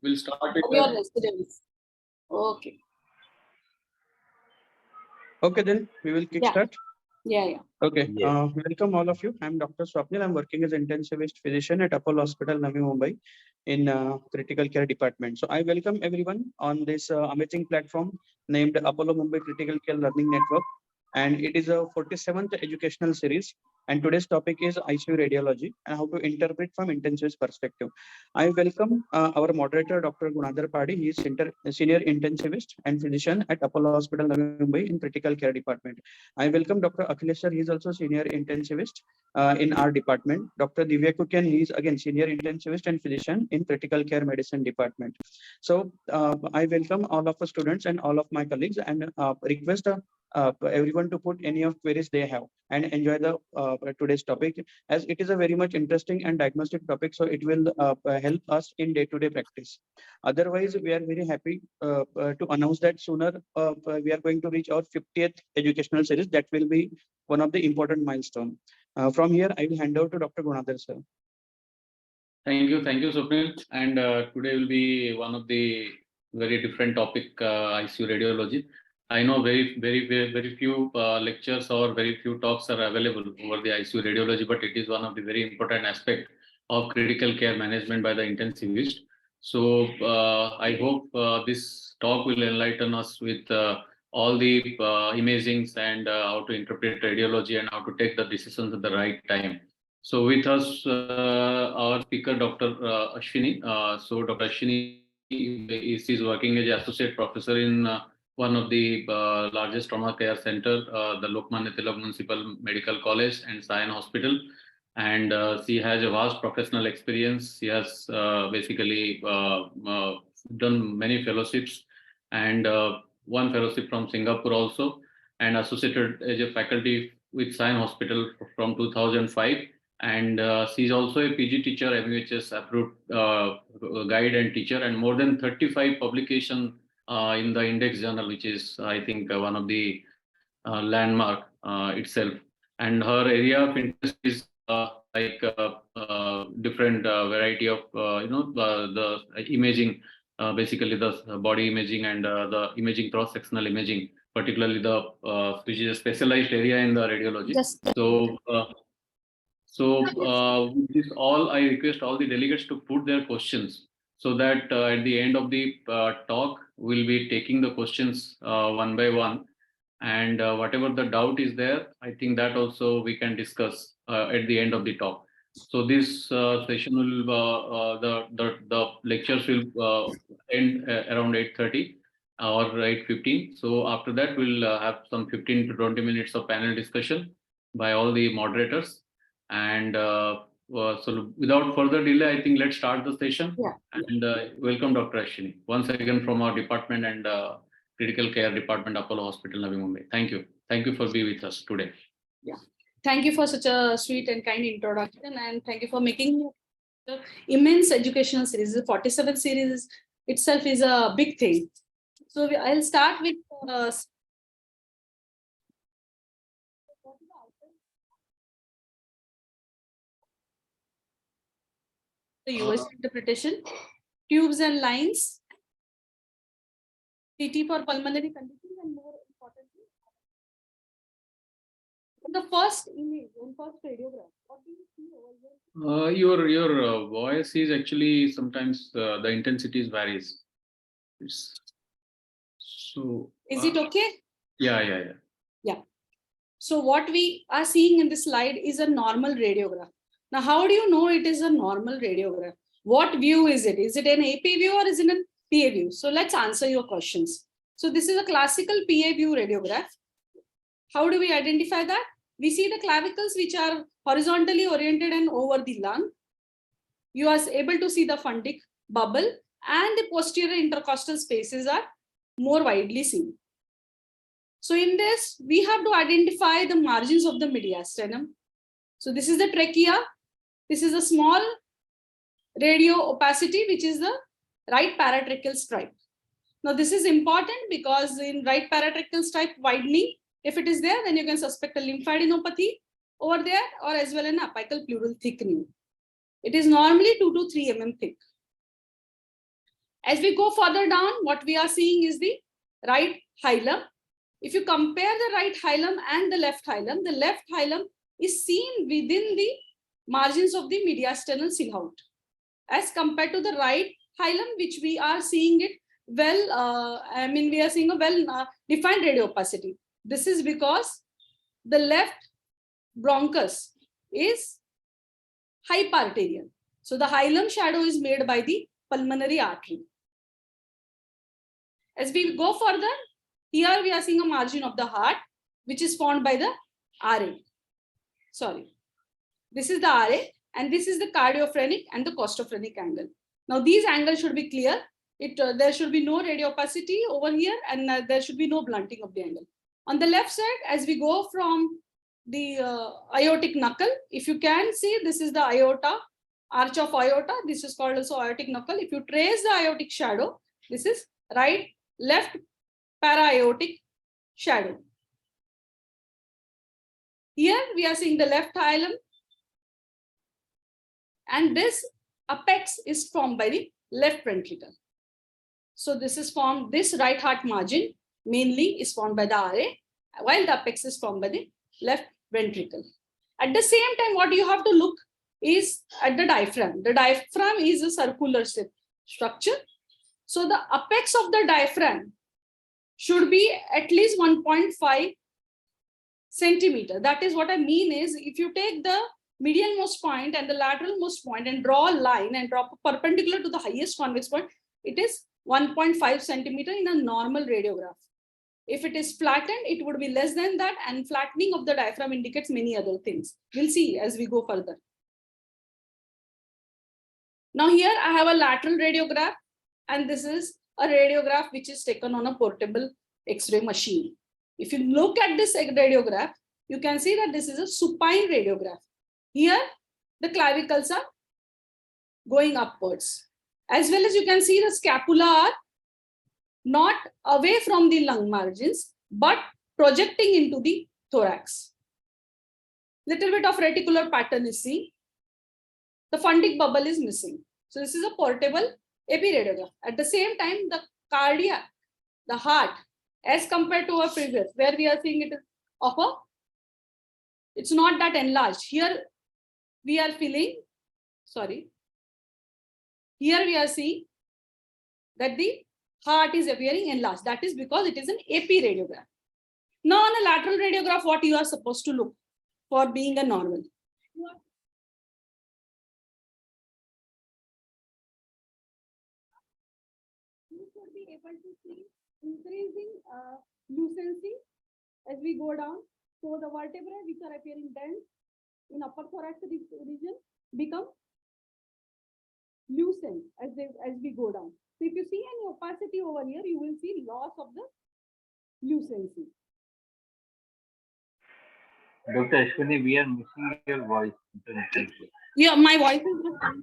we'll start with your residents. Okay. Okay, then we will kickstart. Yeah. Okay. Welcome all of you. I'm Dr. Swapnil. I'm working as intensivist physician at Apollo Hospital, Navi Mumbai, in critical care department. So I welcome everyone on this amazing platform named Apollo Mumbai Critical Care Learning Network, and it is a 47th educational series. And today's topic is ICU radiology and how to interpret from intensivist perspective. I welcome our moderator, Dr. Gunadhar Padi. He is senior intensivist and physician at Apollo Hospital, Navi Mumbai in critical care department. I welcome Dr. Akhilesh sir. He is also senior intensivist in our department. Dr. Divya Kukian, he is again senior intensivist and physician in critical care medicine department. So I welcome all of the students and all of my colleagues and request everyone to put any of queries they have and enjoy the today's topic, as it is a very much interesting and diagnostic topic. So it will help us in day-to-day practice. Otherwise, we are very happy to announce that sooner we are going to reach our 50th educational series. That will be one of the important milestone. From here, I will hand over to Dr. Gunadhar sir. Thank you, Swapnil. And today will be one of the very different topic, ICU radiology. I know very few lectures or very few talks are available over the ICU radiology, but it is one of the very important aspect of critical care management by the intensivist. So I hope this talk will enlighten us with all the imagings and how to interpret radiology and how to take the decisions at the right time. So with us, our speaker, Dr. Ashwini. So Dr. Ashwini is working as associate professor in one of the largest trauma care center, the Lokmanya Tilak Municipal Medical College and Sion Hospital. And she has a vast professional experience. She has basically done many fellowships and one fellowship from Singapore also, and associated as a faculty with Sion Hospital from 2005. And she's also a PG teacher, MUHS approved guide and teacher, and more than 35 publications in the Index Journal, which is, I think, one of the landmark itself. And her area of interest is different variety of the imaging, basically the body imaging and the imaging cross-sectional imaging, particularly the which is a specialized area in the radiology. So with this all, I request all the delegates to put their questions so that at the end of the talk, we'll be taking the questions one by one. And whatever the doubt is there, I think that also we can discuss at the end of the talk. So this session will, the lectures will end around 8:30 or 8:15. So after that, we'll have some 15 to 20 minutes of panel discussion by all the moderators. And so without further delay, I think let's start the session. Yeah. And welcome, Dr. Ashwini, once again from our department and Critical Care Department, Apollo Hospital, Navi Mumbai. Thank you. Thank you for being with us today. Yeah. Thank you for such a sweet and kind introduction, and thank you for making the immense educational series. The 47th series itself is a big thing. So I'll start with the US interpretation, tubes and lines, CT for pulmonary conditions, and more importantly, the first image and first radiograph. What do you see over here? Your voice is actually sometimes the intensity varies. So is it okay? Yeah. So what we are seeing in this slide is a normal radiograph. Now, how do you know it is a normal radiograph? What view is it? Is it an AP view or is it a PA view? So let's answer your questions. So this is a classical PA view radiograph. How do we identify that? We see the clavicles which are horizontally oriented and over the lung. You are able to see the fundic bubble, and the posterior intercostal spaces are more widely seen. So in this, we have to identify the margins of the mediastinum. So this is the trachea. This is a small radio opacity, which is the right paratracheal stripe. Now this is important because in right paratracheal stripe widening, if it is there, then you can suspect a lymphadenopathy over there, or as well an apical pleural thickening. It is normally 2 to 3 mm thick. As we go further down, what we are seeing is the right hilum. If you compare the right hilum and the left hilum is seen within the margins of the mediastinal silhouette, as compared to the right hilum, which we are seeing it well, we are seeing a well defined radio opacity. This is because the left bronchus is hyperarterial. So the hilum shadow is made by the pulmonary artery. As we go further, here we are seeing a margin of the heart, which is formed by the RA. Sorry, this is the RA, and this is the cardiophrenic and the costophrenic angle. Now these angles should be clear. There should be no radio opacity over here, and there should be no blunting of the angle. On the left side, as we go from the aortic knuckle, if you can see, this is the aorta, arch of aorta. This is called also aortic knuckle. If you trace the aortic shadow, this is right, left para-aortic shadow. Here we are seeing the left hilum, and this apex is formed by the left ventricle. So this is formed, this right heart margin mainly is formed by the RA, while the apex is formed by the left ventricle. At the same time, what you have to look is at the diaphragm. The diaphragm is a circular structure. So the apex of the diaphragm should be at least 1.5 centimeter. That is what I mean is, if you take the medialmost point and the lateralmost point and draw a line and drop perpendicular to the highest convex point, it is 1.5 centimeter in a normal radiograph. If it is flattened, it would be less than that, and flattening of the diaphragm indicates many other things. We'll see as we go further. Now here I have a lateral radiograph, and this is a radiograph which is taken on a portable X-ray machine. If you look at this radiograph, you can see that this is a supine radiograph. Here, the clavicles are going upwards. As well as you can see the scapula are not away from the lung margins, but projecting into the thorax. Little bit of reticular pattern is seen. The fundic bubble is missing. So this is a portable AP radiograph. At the same time, the cardiac, the heart, as compared to our previous, where we are seeing it of a, it's not that enlarged. Here we are feeling, sorry, here we are seeing that the heart is appearing enlarged. That is because it is an AP radiograph. Now on a lateral radiograph, what you are supposed to look for being a normal? You should be able to see increasing lucency as we go down. So the vertebrae which are appearing dense in upper thoracic region become lucent as we go down. So if you see any opacity over here, you will see loss of the lucency. Dr. Ashwini, we are missing your voice intermittently. Yeah, my voice is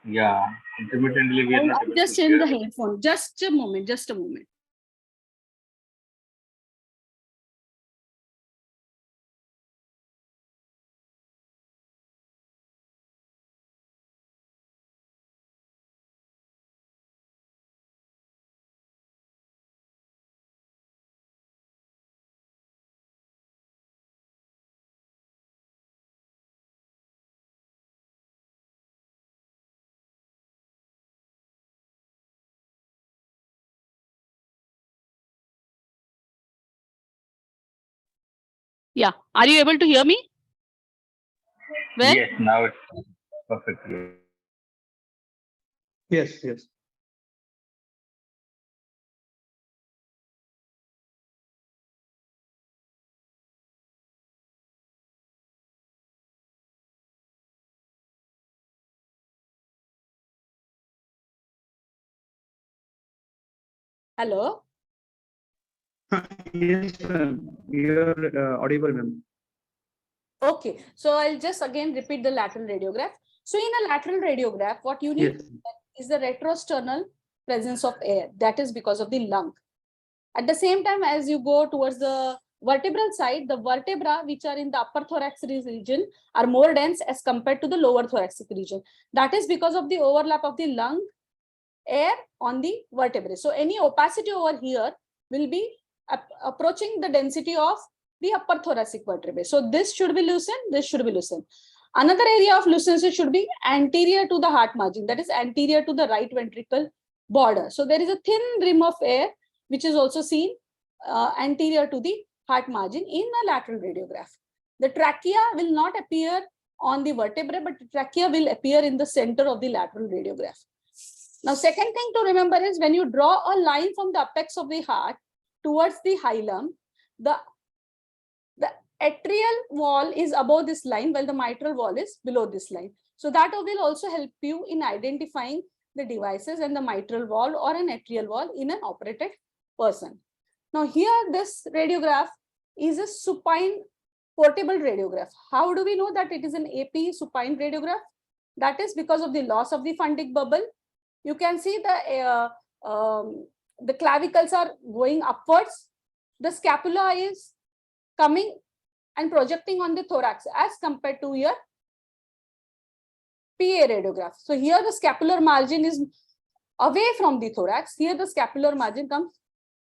Yeah, intermittently we are not able just to in hear the you. headphone. Just a moment, just a moment. Yeah, are you able to hear me? Well, Yes, now it's perfectly. Yes, yes. hello. Yes, ma'am. You're audible, ma'am. Okay, so I'll just again repeat the lateral radiograph. So in a lateral radiograph, what you need Yes. is the retrosternal presence of air. That is because of the lung. At the same time, as you go towards the vertebral side, the vertebra which are in the upper thoracic region are more dense as compared to the lower thoracic region. That is because of the overlap of the lung air on the vertebrae. So any opacity over here will be approaching the density of the upper thoracic vertebrae. So this should be loosened, this should be loosened. Another area of lucency should be anterior to the heart margin, that is anterior to the right ventricle border. So there is a thin rim of air which is also seen anterior to the heart margin in a lateral radiograph. The trachea will not appear on the vertebrae, but the trachea will appear in the center of the lateral radiograph. Now, second thing to remember is when you draw a line from the apex of the heart towards the hilum, the atrial wall is above this line while the mitral wall is below this line. So that will also help you in identifying the devices and the mitral wall or an atrial wall in an operated person. Now here this radiograph is a supine portable radiograph. How do we know that it is an AP supine radiograph? That is because of the loss of the fundic bubble. You can see the clavicles are going upwards. The scapula is coming and projecting on the thorax as compared to your PA radiograph. So here the scapular margin is away from the thorax. Here the scapular margin comes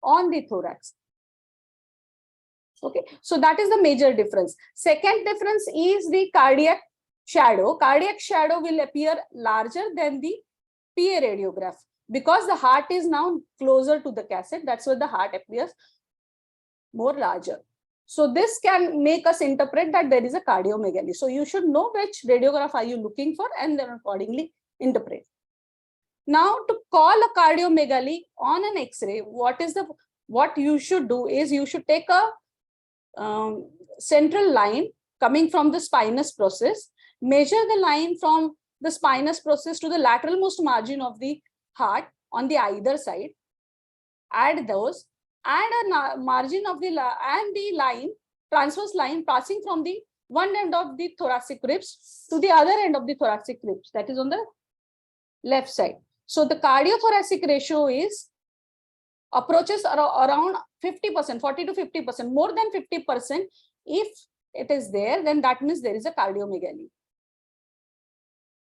on the thorax. Okay, so that is the major difference. Second difference is the cardiac shadow. Cardiac shadow will appear larger than the PA radiograph because the heart is now closer to the cassette. That's why the heart appears more larger. So this can make us interpret that there is a cardiomegaly. So you should know which radiograph are you looking for and then accordingly interpret. Now to call a cardiomegaly on an X-ray, what you should do is you should take a central line coming from the spinous process, measure the line from the spinous process to the lateralmost margin of the heart on the either side, add those, and a margin of the line, transverse line passing from the one end of the thoracic ribs to the other end of the thoracic ribs, that is on the left side. So the cardiothoracic ratio is approaches around 50%, 40 to 50%, more than 50%. If it is there, then that means there is a cardiomegaly.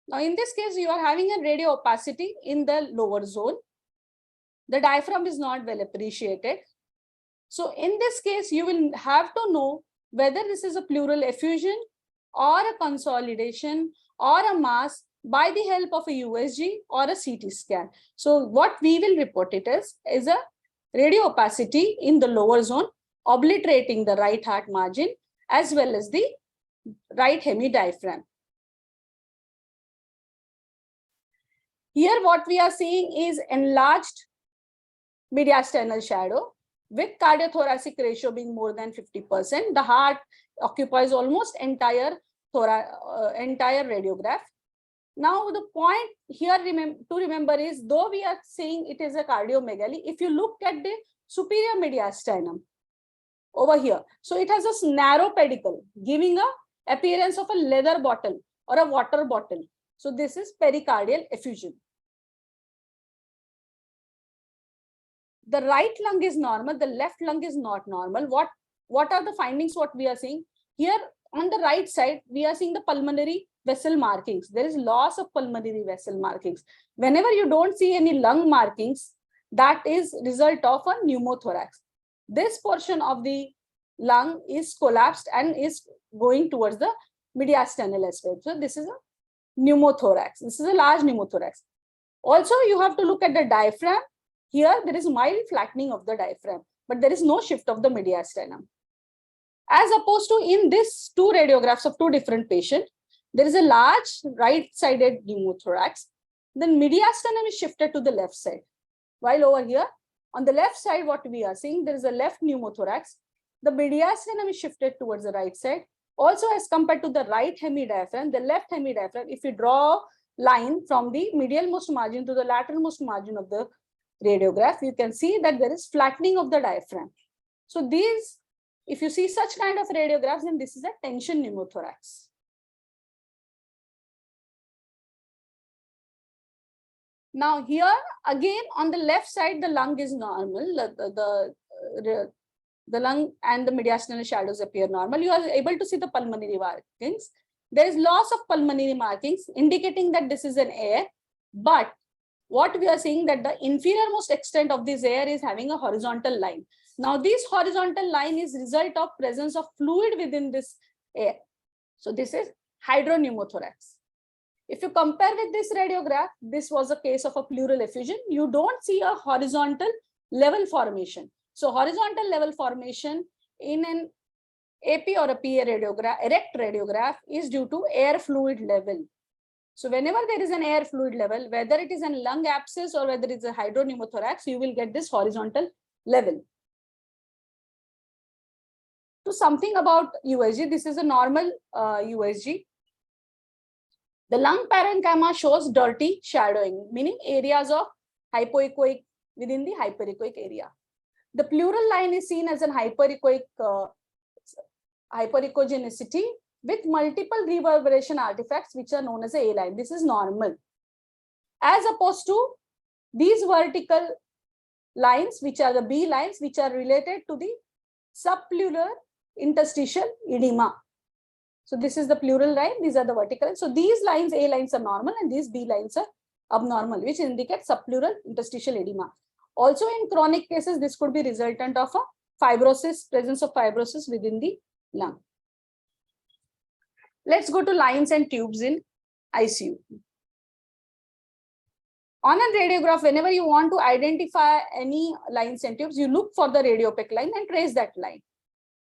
Now in this case, you are having a radio opacity in the lower zone. The diaphragm is not well appreciated. So in this case, you will have to know whether this is a pleural effusion or a consolidation or a mass by the help of a USG or a CT scan. So what we will report it as is a radio opacity in the lower zone, obliterating the right heart margin as well as the right hemidiaphragm. Here what we are seeing is enlarged mediastinal shadow with cardiothoracic ratio being more than 50%. The heart occupies almost entire radiograph. Now the point here to remember is, though we are saying it is a cardiomegaly, if you look at the superior mediastinum over here, so it has a narrow pedicle giving a appearance of a leather bottle or a water bottle. So this is pericardial effusion. The right lung is normal, the left lung is not normal. What are the findings? What we are seeing here on the right side, we are seeing the pulmonary vessel markings. There is loss of pulmonary vessel markings. Whenever you don't see any lung markings, that is result of a pneumothorax. This portion of the lung is collapsed and is going towards the mediastinal aspect. So this is a pneumothorax. This is a large pneumothorax. Also, you have to look at the diaphragm. Here, there is mild flattening of the diaphragm, but there is no shift of the mediastinum. As opposed to in this two radiographs of two different patients, there is a large right-sided pneumothorax. Then mediastinum is shifted to the left side. While over here, on the left side, what we are seeing, there is a left pneumothorax. The mediastinum is shifted towards the right side. Also, as compared to the right hemidiaphragm, the left hemidiaphragm, if you draw a line from the medialmost margin to the lateralmost margin of the radiograph, you can see that there is flattening of the diaphragm. So these, if you see such kind of radiographs, then this is a tension pneumothorax. Now here again on the left side, the lung is normal. The lung and the mediastinal shadows appear normal. You are able to see the pulmonary markings. There is loss of pulmonary markings indicating that this is an air, but what we are seeing that the inferior most extent of this air is having a horizontal line. Now this horizontal line is result of presence of fluid within this air. So this is hydropneumothorax. If you compare with this radiograph, this was a case of a pleural effusion. You don't see a horizontal level formation. So horizontal level formation in an AP or a PA radiograph, erect radiograph, is due to air fluid level. So whenever there is an air fluid level, whether it is a lung abscess or whether it's a hydropneumothorax, you will get this horizontal level. So something about USG, this is a normal USG. The lung parenchyma shows dirty shadowing, meaning areas of hypoechoic within the hyperechoic area. The pleural line is seen as an hyperechogenicity with multiple reverberation artifacts, which are known as a line. This is normal. As opposed to these vertical lines, which are the B lines, which are related to the subpleural interstitial edema. So this is the pleural line, these are the vertical. So these lines, A lines are normal and these B lines are abnormal, which indicates subpleural interstitial edema. Also in chronic cases, this could be resultant of a fibrosis, presence of fibrosis within the lung. Let's go to lines and tubes in ICU. On a radiograph, whenever you want to identify any lines and tubes, you look for the radiopaque line and trace that line.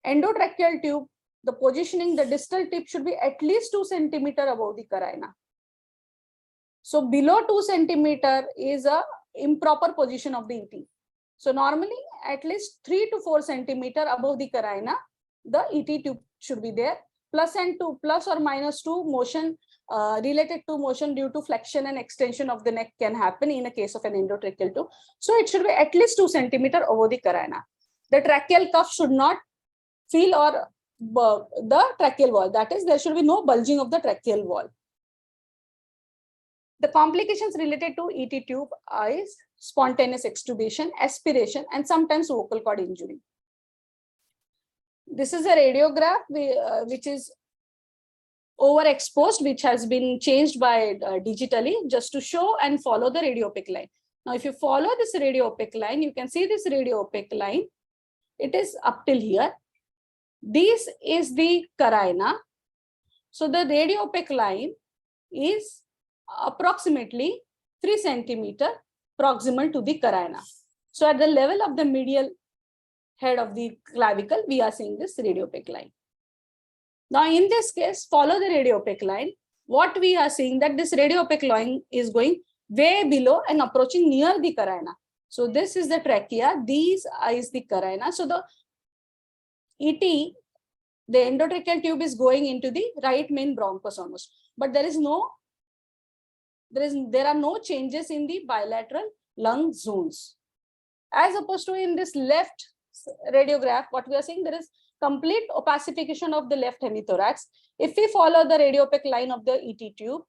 Endotracheal tube, the positioning, the distal tip should be at least 2 centimeters above the carina. So below 2 centimeters is a improper position of the ET. So normally at least 3 to 4 centimeters above the carina, the ET tube should be there. Plus or minus 2 motion related to motion due to flexion and extension of the neck can happen in a case of an endotracheal tube. So it should be at least 2 centimeters above the carina. The tracheal cuff should not feel or the tracheal wall. That is, there should be no bulging of the tracheal wall. The complications related to ET tube is spontaneous extubation, aspiration, and sometimes vocal cord injury. This is a radiograph which is overexposed, which has been changed by digitally just to show and follow the radiopaque line. Now, if you follow this radiopaque line, you can see this radiopaque line. It is up till here. This is the carina. So the radiopaque line is approximately 3 centimeters proximal to the carina. So at the level of the medial head of the clavicle, we are seeing this radiopaque line. Now, in this case, follow the radiopaque line. What we are seeing that this radiopaque line is going way below and approaching near the carina. So this is the trachea. These is the carina. So the ET, the endotracheal tube is going into the right main bronchus almost, but there are no changes in the bilateral lung zones. As opposed to in this left radiograph, what we are seeing, there is complete opacification of the left hemithorax. If we follow the radiopaque line of the ET tube,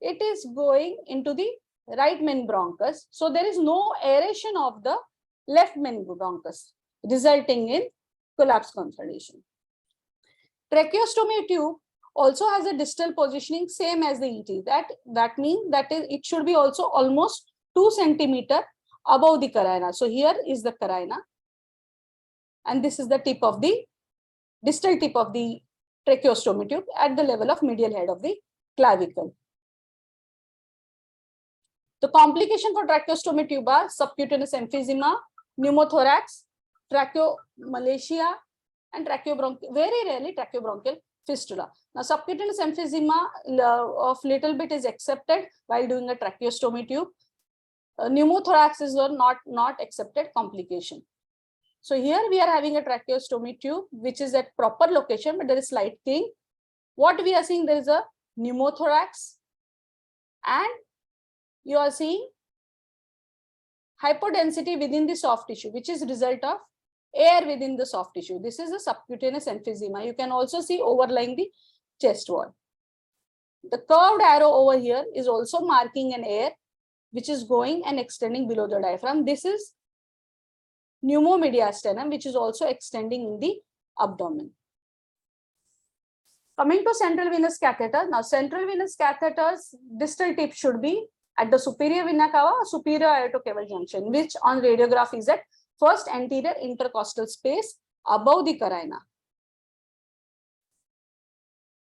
it is going into the right main bronchus. So there is no aeration of the left main bronchus, resulting in collapse consolidation. Tracheostomy tube also has a distal positioning same as the ET. That means that it should be also almost 2 centimeters above the carina. So here is the carina, and this is the tip of the distal tip of the tracheostomy tube at the level of medial head of the clavicle. The complication for tracheostomy tube are subcutaneous emphysema, pneumothorax, tracheomalacia, and tracheobronchial, very rarely tracheobronchial fistula. Now, subcutaneous emphysema of little bit is accepted while doing a tracheostomy tube. Pneumothorax is not accepted complication. So here we are having a tracheostomy tube, which is at proper location, but there is slight thing. What we are seeing, there is a pneumothorax, and you are seeing hypodensity within the soft tissue, which is result of air within the soft tissue. This is a subcutaneous emphysema. You can also see overlying the chest wall. The curved arrow over here is also marking an air which is going and extending below the diaphragm. This is pneumomediastinum, which is also extending in the abdomen. Coming to central venous catheter. Now, central venous catheters, distal tip should be at the superior vena cava, superior aortocaval junction, which on radiograph is at first anterior intercostal space above the carina.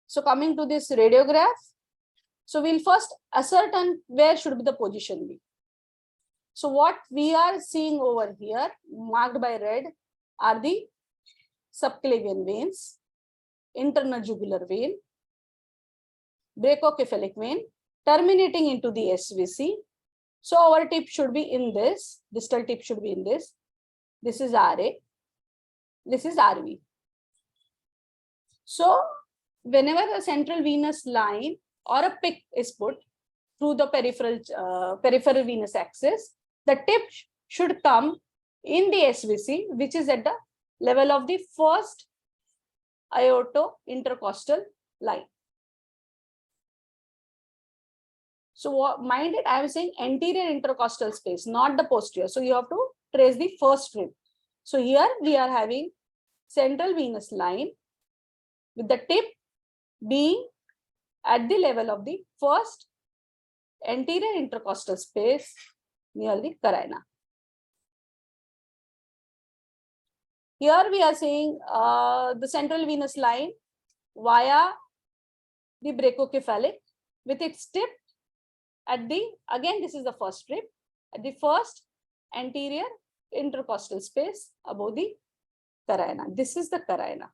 So coming to this radiograph, so we'll first ascertain where should be the position be. So what we are seeing over here, marked by red, are the subclavian veins, internal jugular vein, brachiocephalic vein, terminating into the SVC. So our tip should be in this, distal tip should be in this. This is RA, this is RV. So whenever a central venous line or a PIC is put through the peripheral venous axis, the tip should come in the SVC, which is at the level of the first aorto-intercostal line. So what, mind it, I am saying anterior intercostal space, not the posterior. So you have to trace the first rib. So here we are having central venous line with the tip being at the level of the first anterior intercostal space near the carina. Here we are seeing the central venous line via the brachiocephalic with its tip at the, again this is the first rib, at the first anterior intercostal space above the carina. This is the carina.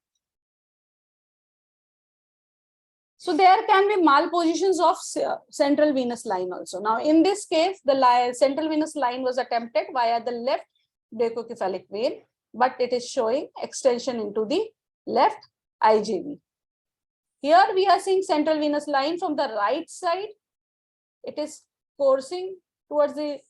So there can be malpositions of central venous line also. Now in this case, the central venous line was attempted via the left brachiocephalic vein, but it is showing extension into the left IJV. Here we are seeing central venous line from the right side. It is coursing towards the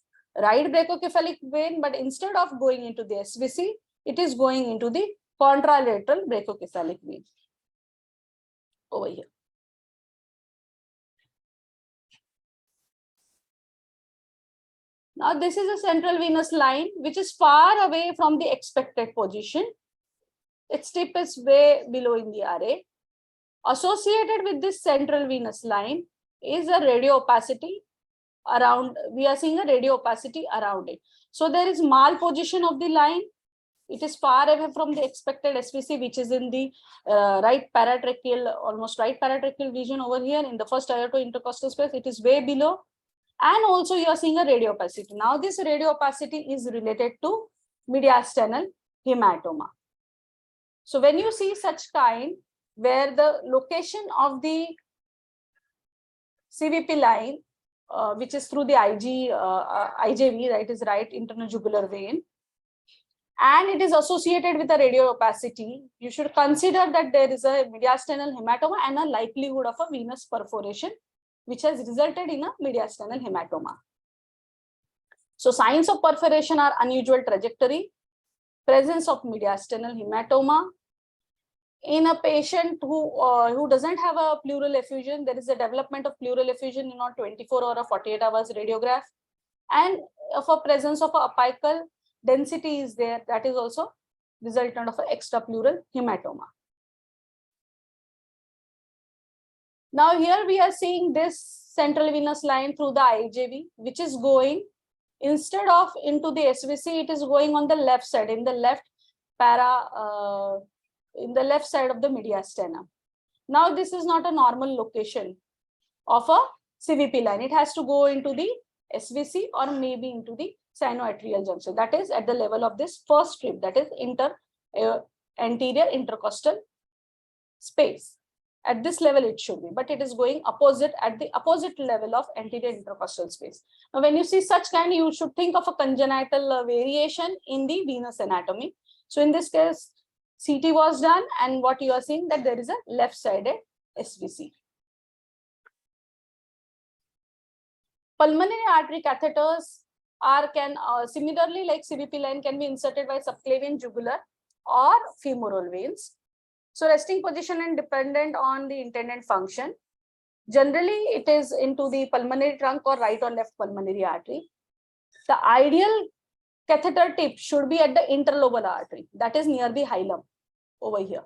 right brachiocephalic vein, but instead of going into the SVC, it is going into the contralateral brachiocephalic vein over here. Now this is a central venous line which is far away from the expected position. Its tip is way below in the RA. Associated with this central venous line is a radio opacity around, we are seeing a radio opacity around it. So there is malposition of the line. It is far away from the expected SVC, which is in the right paratracheal, almost right paratracheal region over here in the first aorto-intercostal space. It is way below. And also you are seeing a radio opacity. Now this radio opacity is related to mediastinal hematoma. So when you see such kind where the location of the CVP line, which is through the IJV, right, is right internal jugular vein, and it is associated with a radio opacity, you should consider that there is a mediastinal hematoma and a likelihood of a venous perforation, which has resulted in a mediastinal hematoma. So signs of perforation are unusual trajectory, presence of mediastinal hematoma. In a patient who doesn't have a pleural effusion, there is a development of pleural effusion in a 24 or a 48 hours radiograph. And if a presence of a apical density is there, that is also resultant of an extrapleural hematoma. Now here we are seeing this central venous line through the IJV, which is going, instead of into the SVC, it is going on the left side, in the left in the left side of the mediastinum. Now this is not a normal location of a CVP line. It has to go into the SVC or maybe into the sinoatrial junction. That is at the level of this first rib, that is anterior intercostal space. At this level it should be, but it is going opposite, at the opposite level of anterior intercostal space. Now when you see such kind, you should think of a congenital variation in the venous anatomy. So in this case, CT was done, and what you are seeing that there is a left-sided SVC. Pulmonary artery catheters can similarly like CVP line can be inserted by subclavian, jugular or femoral veins. So resting position and dependent on the intended function. Generally, it is into the pulmonary trunk or right or left pulmonary artery. The ideal catheter tip should be at the interlobal artery, that is near the hilum over here.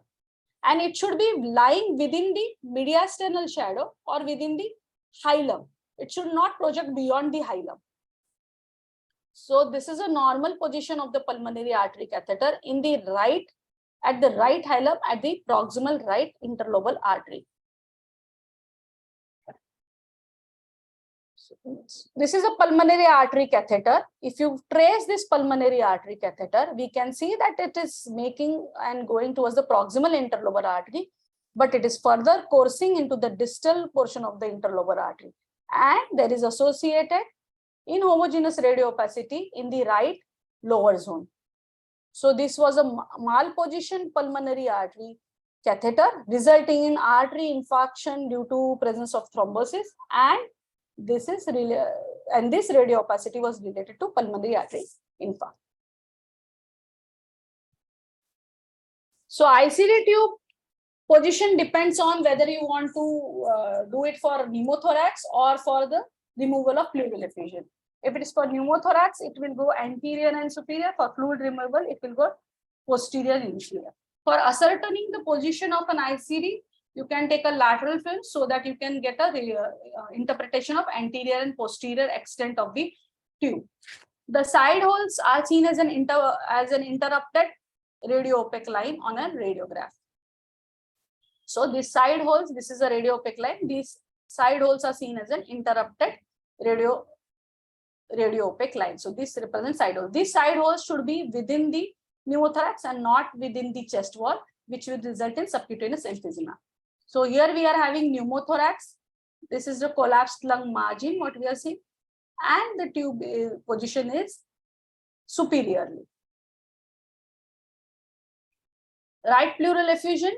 And it should be lying within the mediastinal shadow or within the hilum It should not project beyond the hilum. So this is a normal position of the pulmonary artery catheter in the right, at the right hilum, at the proximal right interlobal artery. This is a pulmonary artery catheter. If you trace this pulmonary artery catheter, we can see that it is making and going towards the proximal interlobar artery, but it is further coursing into the distal portion of the interlobar artery. And there is associated inhomogeneous radiopacity in the right lower zone. So this was a malpositioned pulmonary artery catheter resulting in artery infarction due to presence of thrombosis, and this radiopacity was related to pulmonary artery infarct. So ICD tube position depends on whether you want to do it for pneumothorax or for the removal of pleural effusion. If it is for pneumothorax, it will go anterior and superior. For fluid removal, it will go posterior and inferior. For ascertaining the position of an ICD, you can take a lateral film so that you can get a interpretation of anterior and posterior extent of the tube. The side holes are seen as an interrupted radio-opaque line on a radiograph. So these side holes, this is a radio-opaque line. These side holes are seen as an interrupted radio-opaque line. So this represents side holes. These side holes should be within the pneumothorax and not within the chest wall, which will result in subcutaneous emphysema. So here we are having pneumothorax. This is the collapsed lung margin, what we are seeing. And the tube position is superiorly. Right pleural effusion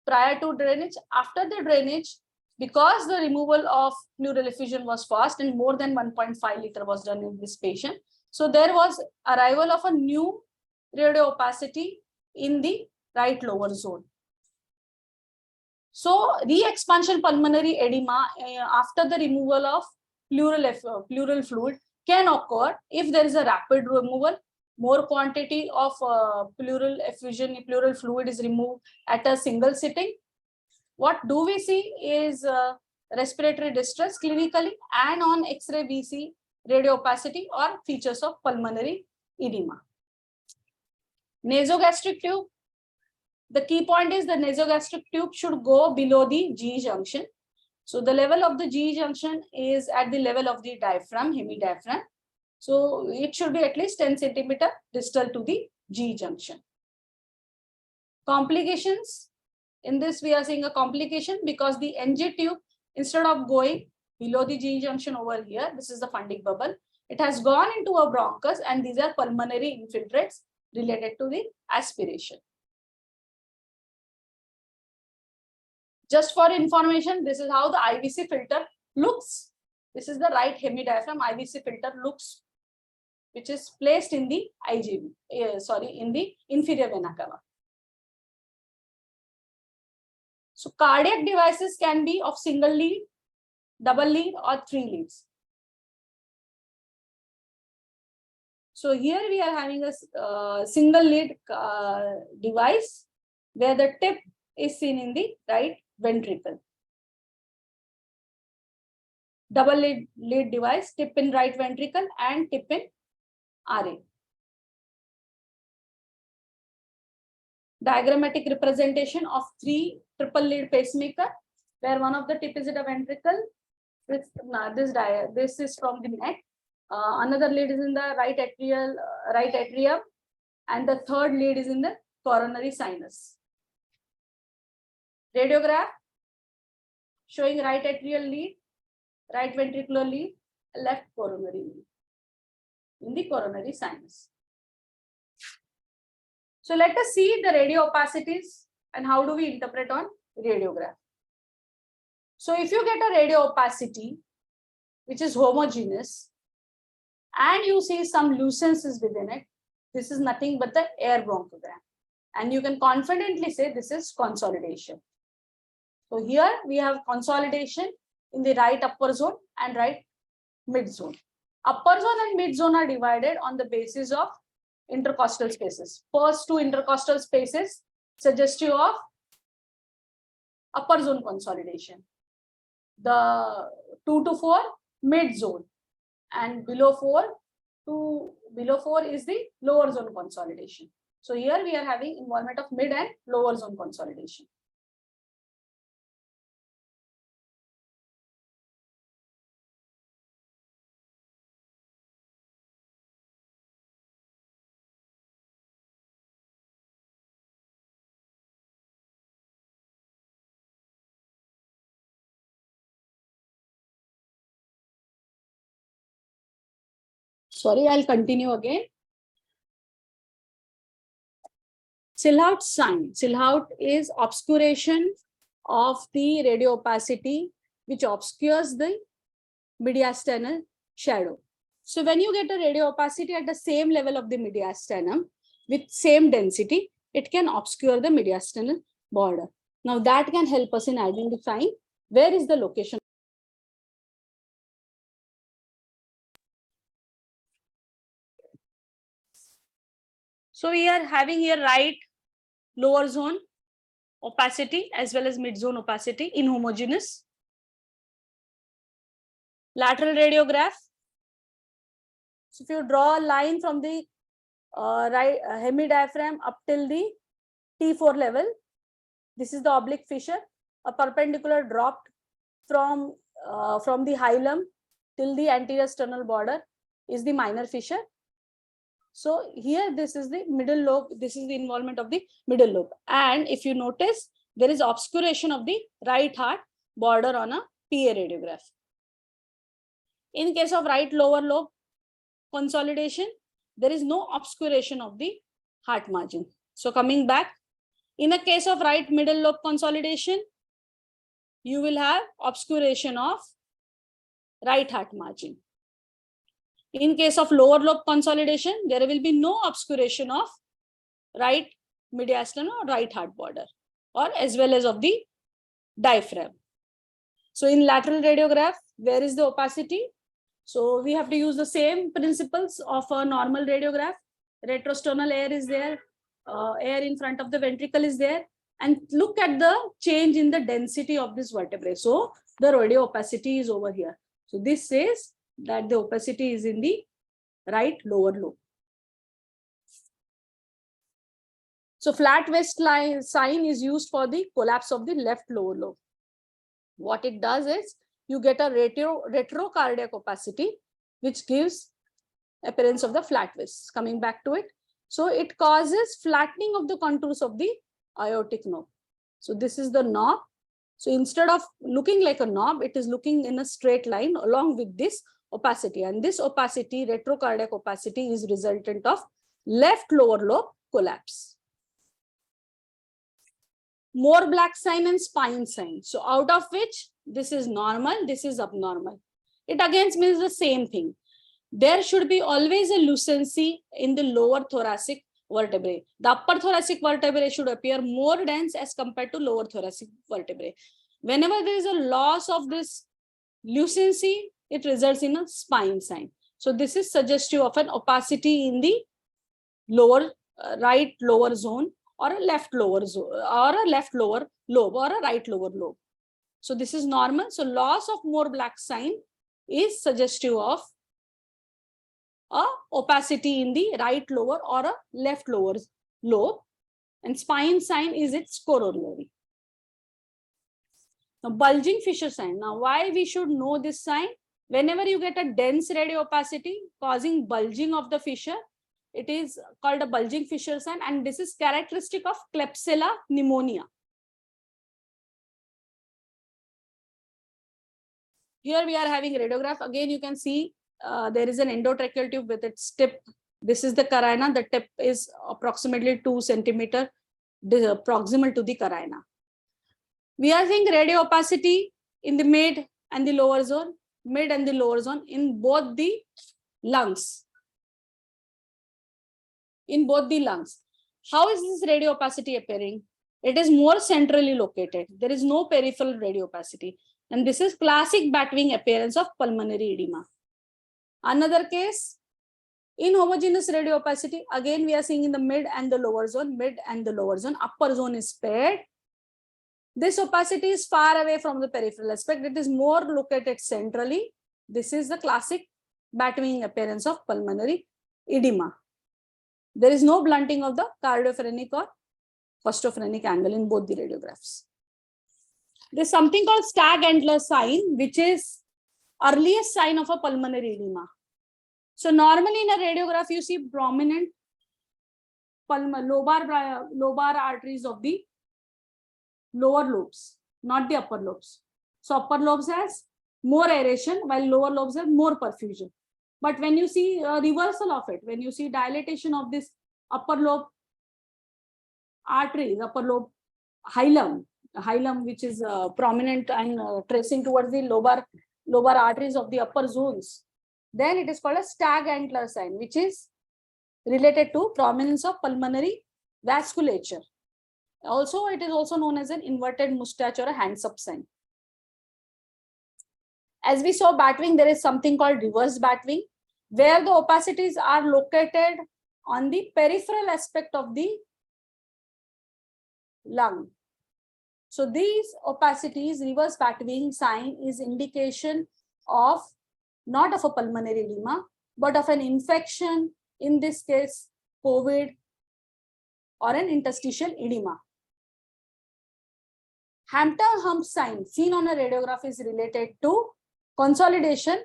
prior to drainage. After the drainage, because the removal of pleural effusion was fast and more than 1.5 liter was done in this patient, so there was arrival of a new radioopacity in the right lower zone. So re-expansion pulmonary edema after the removal of pleural fluid can occur if there is a rapid removal. More quantity of pleural effusion, pleural fluid is removed at a single sitting. What do we see is respiratory distress clinically, and on X-ray we see radioopacity or features of pulmonary edema. Nasogastric tube. The key point is the nasogastric tube should go below the G junction. So the level of the G junction is at the level of the diaphragm, hemidiaphragm. So it should be at least 10 centimeter distal to the G junction. Complications. In this, we are seeing a complication because the NG tube, instead of going below the G junction over here, this is the fundic bubble, it has gone into a bronchus, and these are pulmonary infiltrates related to the aspiration. Just for information, this is how the IVC filter looks. This is the right hemidiaphragm IVC filter looks, which is placed in the IGV, in the inferior vena cava. So cardiac devices can be of single lead, double lead, or 3 leads. So here we are having a single lead device where the tip is seen in the right ventricle. Double lead device, tip in right ventricle and tip in RA. Diagrammatic representation of 3 triple lead pacemaker, where one of the tip is at a ventricle. This is from the neck. Another lead is in the right atrium, and the third lead is in the coronary sinus. Radiograph showing right atrial lead, right ventricular lead, left coronary lead in the coronary sinus. So let us see the radio opacities and how do we interpret on radiograph. So if you get a radio opacity which is homogeneous and you see some lucences within it, this is nothing but the air bronchogram, and you can confidently say this is consolidation. So here we have consolidation in the right upper zone and right mid zone. Upper zone and mid zone are divided on the basis of intercostal spaces. First 2 intercostal spaces suggestive of upper zone consolidation. the 2 to 4 mid zone, and below 4 is the lower zone consolidation. So here we are having involvement of mid and lower zone consolidation. Sorry, I'll continue again. Silhouette sign. Silhouette is obscuration of the radio opacity, which obscures the mediastinal shadow. So when you get a radio opacity at the same level of the mediastinum with same density, it can obscure the mediastinal border. Now that can help us in identifying where is the location. So we are having here right lower zone opacity as well as mid zone opacity inhomogeneous. Lateral radiograph. So if you draw a line from the right hemidiaphragm up till the T4 level, this is the oblique fissure. A perpendicular dropped from the hilum till the anterior sternal border is the minor fissure. So here this is the middle lobe, this is the involvement of the middle lobe. And if you notice, there is obscuration of the right heart border on a PA radiograph. In case of right lower lobe consolidation, there is no obscuration of the heart margin. So coming back, in a case of right middle lobe consolidation, you will have obscuration of right heart margin. In case of lower lobe consolidation, there will be no obscuration of right mediastinal or right heart border, or as well as of the diaphragm. So in lateral radiograph, where is the opacity? So we have to use the same principles of a normal radiograph. Retrosternal air is there, air in front of the ventricle is there, and look at the change in the density of this vertebrae. So the radio opacity is over here. So this says that the opacity is in the right lower lobe. So flat waist line sign is used for the collapse of the left lower lobe. What it does is you get a retrocardiac opacity, which gives appearance of the flat waist. Coming back to it, so it causes flattening of the contours of the aortic knob. So this is the knob. So instead of looking like a knob, it is looking in a straight line along with this opacity, and this opacity, retrocardiac opacity, is resultant of left lower lobe collapse. More black sign and spine sign. So out of which this is normal, this is abnormal. It again means the same thing. There should be always a lucency in the lower thoracic vertebrae. The upper thoracic vertebrae should appear more dense as compared to lower thoracic vertebrae. Whenever there is a loss of this lucency, it results in a spine sign. So this is suggestive of an opacity in the lower right lower zone, or a left lower zone, or a left lower lobe, or a right lower lobe. So this is normal. So loss of more black sign is suggestive of a opacity in the right lower or a left lower lobe, and spine sign is its corollary. Now bulging fissure sign. Now why we should know this sign? Whenever you get a dense radio opacity causing bulging of the fissure, it is called a bulging fissure sign, and this is characteristic of Klebsiella pneumonia. Here we are having radiograph. Again, you can see there is an endotracheal tube with its tip. This is the carina. The tip is approximately 2 centimeters proximal to the carina. We are seeing radio opacity in the mid and the lower zone, in both the lungs. In both the lungs. How is this radio opacity appearing? It is more centrally located. There is no peripheral radio opacity. And this is classic batwing appearance of pulmonary edema. Another case, inhomogeneous radio opacity. Again, we are seeing in the mid and the lower zone. Upper zone is spared. This opacity is far away from the peripheral aspect. It is more located centrally. This is the classic batwing appearance of pulmonary edema. There is no blunting of the cardiophrenic or costophrenic angle in both the radiographs. There's something called stag antler sign, which is earliest sign of a pulmonary edema. So normally in a radiograph, you see prominent lobar arteries of the lower lobes, not the upper lobes. So upper lobes has more aeration, while lower lobes have more perfusion. But when you see a reversal of it, when you see dilatation of this upper lobe arteries, upper lobe hilum, which is prominent and tracing towards the lobar arteries of the upper zones, then it is called a stag antler sign, which is related to prominence of pulmonary vasculature. Also, it is also known as an inverted mustache or a hands-up sign. As we saw batwing, there is something called reverse batwing, where the opacities are located on the peripheral aspect of the lung. So these opacities, reverse batwing sign, is indication of not of a pulmonary edema, but of an infection, in this case, COVID or an interstitial edema. Hampton hump sign seen on a radiograph is related to consolidation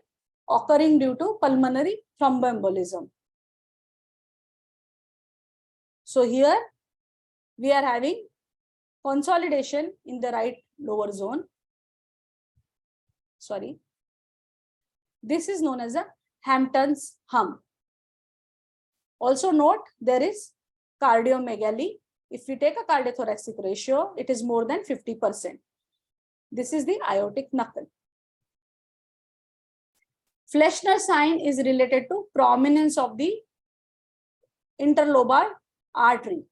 occurring due to pulmonary thromboembolism. So here we are having consolidation in the right lower zone. Sorry. This is known as a Hampton's hump. Also note, there is cardiomegaly. If we take a cardiothoracic ratio, it is more than 50%. This is the aortic knuckle. Fleshner sign is related to prominence of the interlobar artery.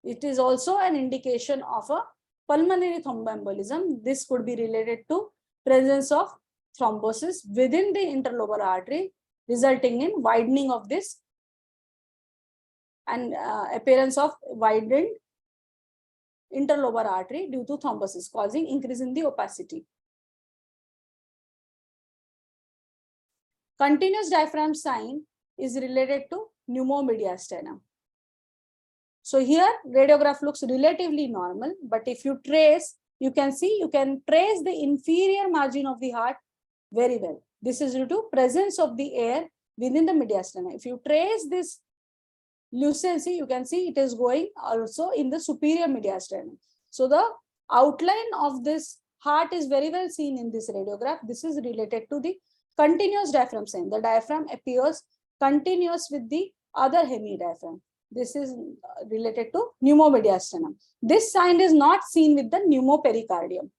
It is also an indication of a pulmonary thromboembolism. This could be related to presence of thrombosis within the interlobar artery, resulting in widening of this and appearance of widened interlobar artery due to thrombosis, causing increase in the opacity. Continuous diaphragm sign is related to pneumomediastinum. So here radiograph looks relatively normal, but if you trace, you can trace the inferior margin of the heart very well. This is due to presence of the air within the mediastinum. If you trace this lucency, you can see it is going also in the superior mediastinum. So the outline of this heart is very well seen in this radiograph. This is related to the continuous diaphragm sign. The diaphragm appears continuous with the other hemidiaphragm. This is related to pneumomediastinum. This sign is not seen with the pneumopericardium.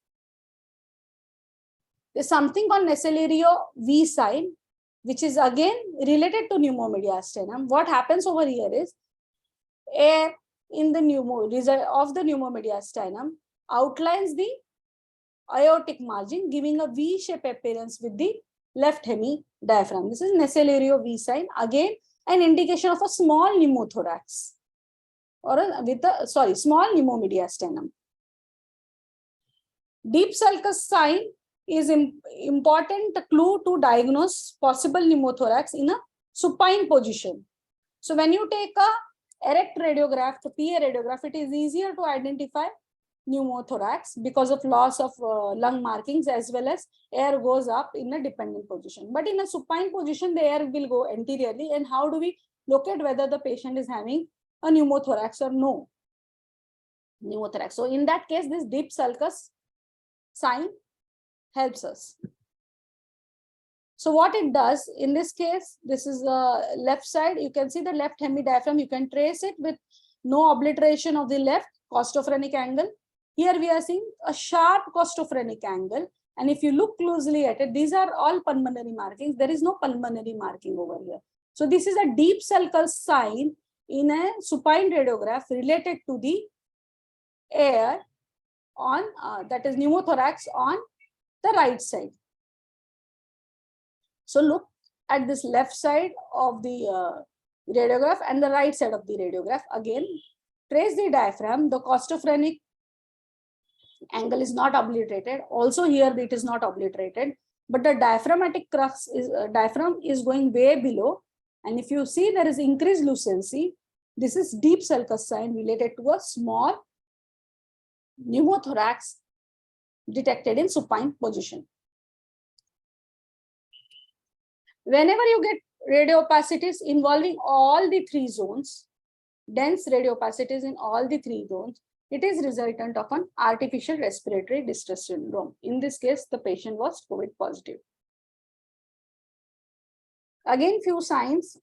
There's something called Nacellerio V sign, which is again related to pneumomediastinum. What happens over here is air in the pneumomediastinum outlines the aortic margin, giving a V-shaped appearance with the left hemidiaphragm. This is Nacellerio V sign, again an indication of a small pneumothorax or small pneumomediastinum. Deep sulcus sign is important clue to diagnose possible pneumothorax in a supine position. So when you take a erect radiograph, the PA radiograph, it is easier to identify pneumothorax because of loss of lung markings, as well as air goes up in a dependent position. But in a supine position, the air will go anteriorly. And how do we locate whether the patient is having a pneumothorax or no pneumothorax? So in that case, this deep sulcus sign helps us. So what it does in this case, this is the left side. You can see the left hemidiaphragm. You can trace it with no obliteration of the left costophrenic angle. Here we are seeing a sharp costophrenic angle. And if you look closely at it, these are all pulmonary markings. There is no pulmonary marking over here. So this is a deep sulcus sign in a supine radiograph related to the air on, that is pneumothorax on the right side. So look at this left side of the radiograph and the right side of the radiograph. Again, trace the diaphragm. The costophrenic Angle is not obliterated. Also here it is not obliterated, but the diaphragmatic crux is diaphragm is going way below. And if you see there is increased lucency, this is deep sulcus sign related to a small pneumothorax detected in supine position. Whenever you get radiopacities involving all the three zones, dense radiopacities in all the three zones, it is resultant of an artificial respiratory distress syndrome. In this case, the patient was COVID positive. Again, few signs,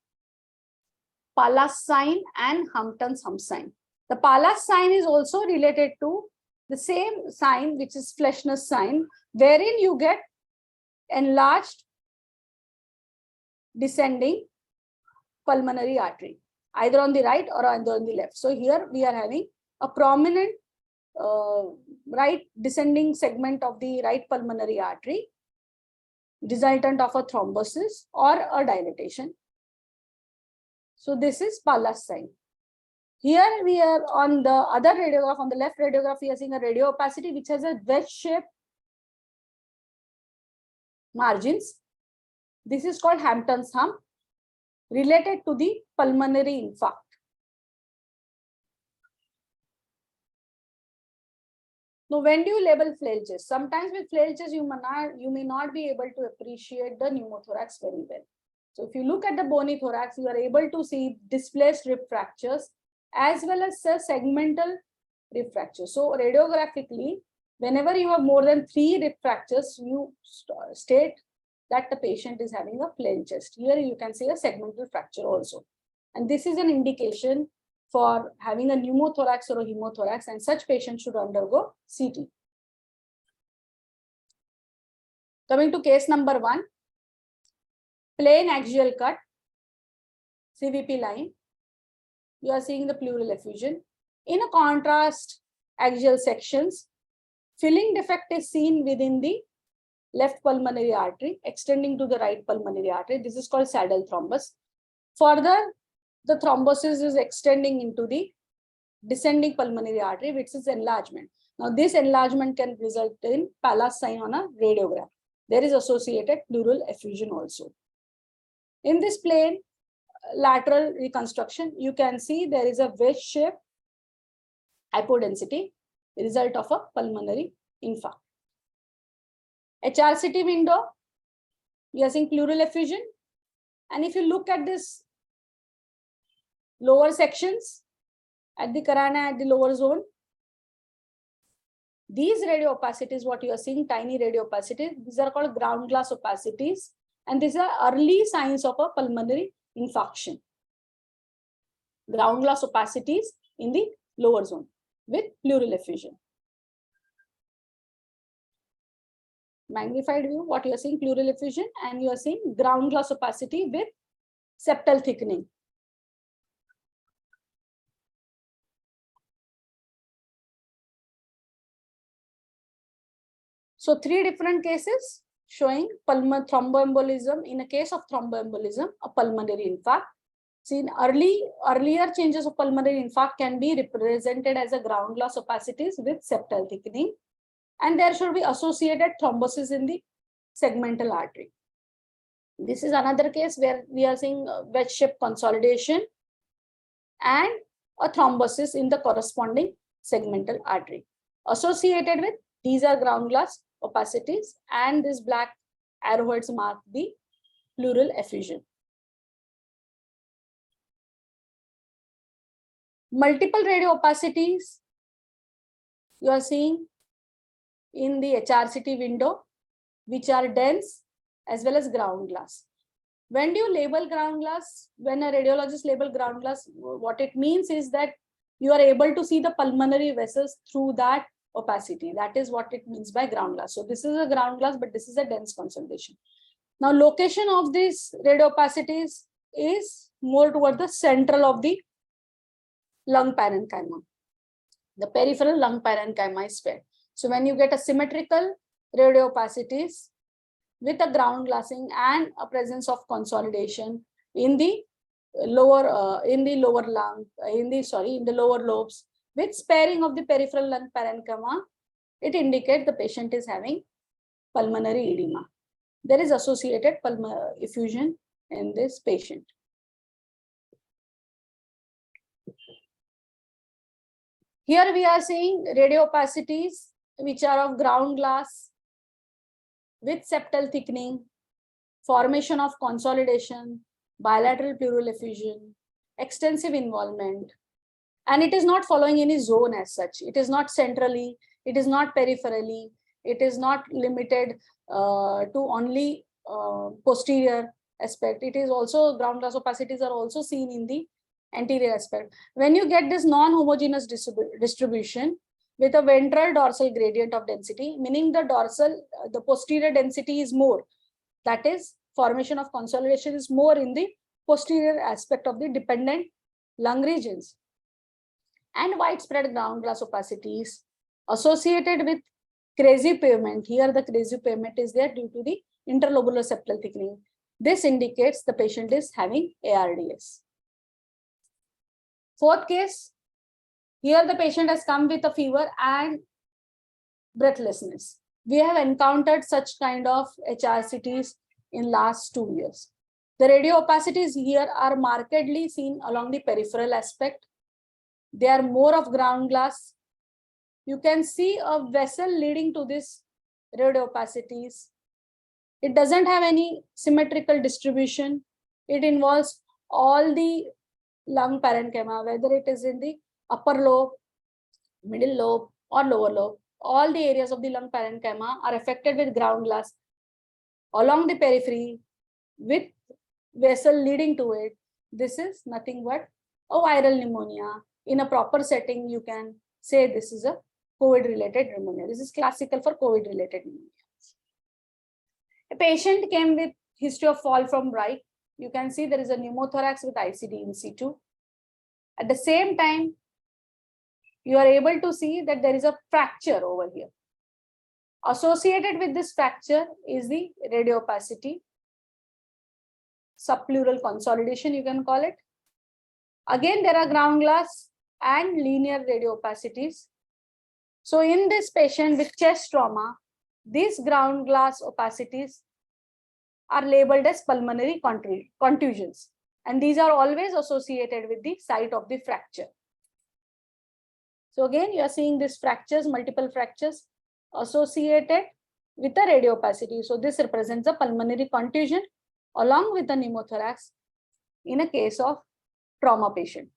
Pallas sign and Hampton's hump sign. The Pallas sign is also related to the same sign, which is fleshness sign, wherein you get enlarged descending pulmonary artery, either on the right or either on the left. So here we are having a prominent right descending segment of the right pulmonary artery, resultant of a thrombosis or a dilatation. So this is Pallas sign. Here we are on the other radiograph, on the left radiograph, we are seeing a radiopacity which has a wedge-shaped margins. This is called Hampton's hump, related to the pulmonary infarct. Now, when do you label flail chest? Sometimes with flail chest, you may not be able to appreciate the pneumothorax very well. So if you look at the bony thorax, you are able to see displaced rib fractures as well as segmental rib fractures. So radiographically, whenever you have more than 3 rib fractures, you state that the patient is having a flail chest. Here you can see a segmental fracture also. And this is an indication for having a pneumothorax or a hemothorax, and such patients should undergo CT. Coming to case number 1, plain axial cut, CVP line. You are seeing the pleural effusion. In a contrast axial sections, filling defect is seen within the left pulmonary artery, extending to the right pulmonary artery. This is called saddle thrombus. Further, the thrombosis is extending into the descending pulmonary artery, which is enlargement. Now, this enlargement can result in Pallas sign on a radiogram. There is associated pleural effusion also. In this plane lateral reconstruction, you can see there is a wedge-shaped hypodensity, result of a pulmonary infarct. HRCT window, we are seeing pleural effusion. And if you look at this lower sections at the carina, at the lower zone, these radio opacities, what you are seeing, tiny radio opacities, these are called ground glass opacities. And these are early signs of a pulmonary infarction. Ground glass opacities in the lower zone with pleural effusion. Magnified view, what you are seeing, pleural effusion, and you are seeing ground glass opacity with septal thickening. So 3 different cases showing thromboembolism. In a case of thromboembolism, a pulmonary infarct. See, earlier changes of pulmonary infarct can be represented as a ground glass opacities with septal thickening. And there should be associated thrombosis in the segmental artery. This is another case where we are seeing wedge-shaped consolidation and a thrombosis in the corresponding segmental artery. Associated with, these are ground glass opacities, and this black arrowheads mark the pleural effusion. Multiple radio opacities you are seeing in the HRCT window, which are dense as well as ground glass. When do you label ground glass? When a radiologist label ground glass, what it means is that you are able to see the pulmonary vessels through that opacity. That is what it means by ground glass. So this is a ground glass, but this is a dense consolidation. Now, location of these radio opacities is more toward the central of the lung parenchyma. The peripheral lung parenchyma is spared. So when you get a symmetrical radio opacities with a ground glassing and a presence of consolidation in the lower lobes with sparing of the peripheral lung parenchyma it indicates the patient is having pulmonary edema. There is associated pulmonary effusion in this patient. Here we are seeing radio opacities which are of ground glass with septal thickening, formation of consolidation, bilateral pleural effusion, extensive involvement, and it is not following any zone as such. It is not centrally, it is not peripherally, it is not limited to only posterior aspect. It is also, ground glass opacities are also seen in the anterior aspect. When you get this non-homogeneous distribution with a ventral dorsal gradient of density, meaning the dorsal, the posterior density is more, that is, formation of consolidation is more in the posterior aspect of the dependent lung regions, and widespread ground glass opacities associated with crazy pavement. Here the crazy pavement is there due to the interlobular septal thickening. This indicates the patient is having ARDS. Fourth case, here the patient has come with a fever and breathlessness. We have encountered such kind of HRCTs in last 2 years. The radio opacities here are markedly seen along the peripheral aspect. They are more of ground glass. You can see a vessel leading to this radio opacities. It doesn't have any symmetrical distribution. It involves all the lung parenchyma, whether it is in the upper lobe, middle lobe, or lower lobe. All the areas of the lung parenchyma are affected with ground glass along the periphery with vessel leading to it. This is nothing but a viral pneumonia. In a proper setting, you can say this is a COVID-related pneumonia. This is classical for COVID-related pneumonia. A patient came with history of fall from right. You can see there is a pneumothorax with ICD in situ. At the same time, you are able to see that there is a fracture over here. Associated with this fracture is the radio opacity, subpleural consolidation, you can call it. Again, there are ground glass and linear radio opacities. So in this patient with chest trauma, these ground glass opacities are labeled as pulmonary contusions, and these are always associated with the site of the fracture. So again, you are seeing these fractures, multiple fractures associated with the radio opacity. So this represents a pulmonary contusion along with the pneumothorax in a case of trauma patient.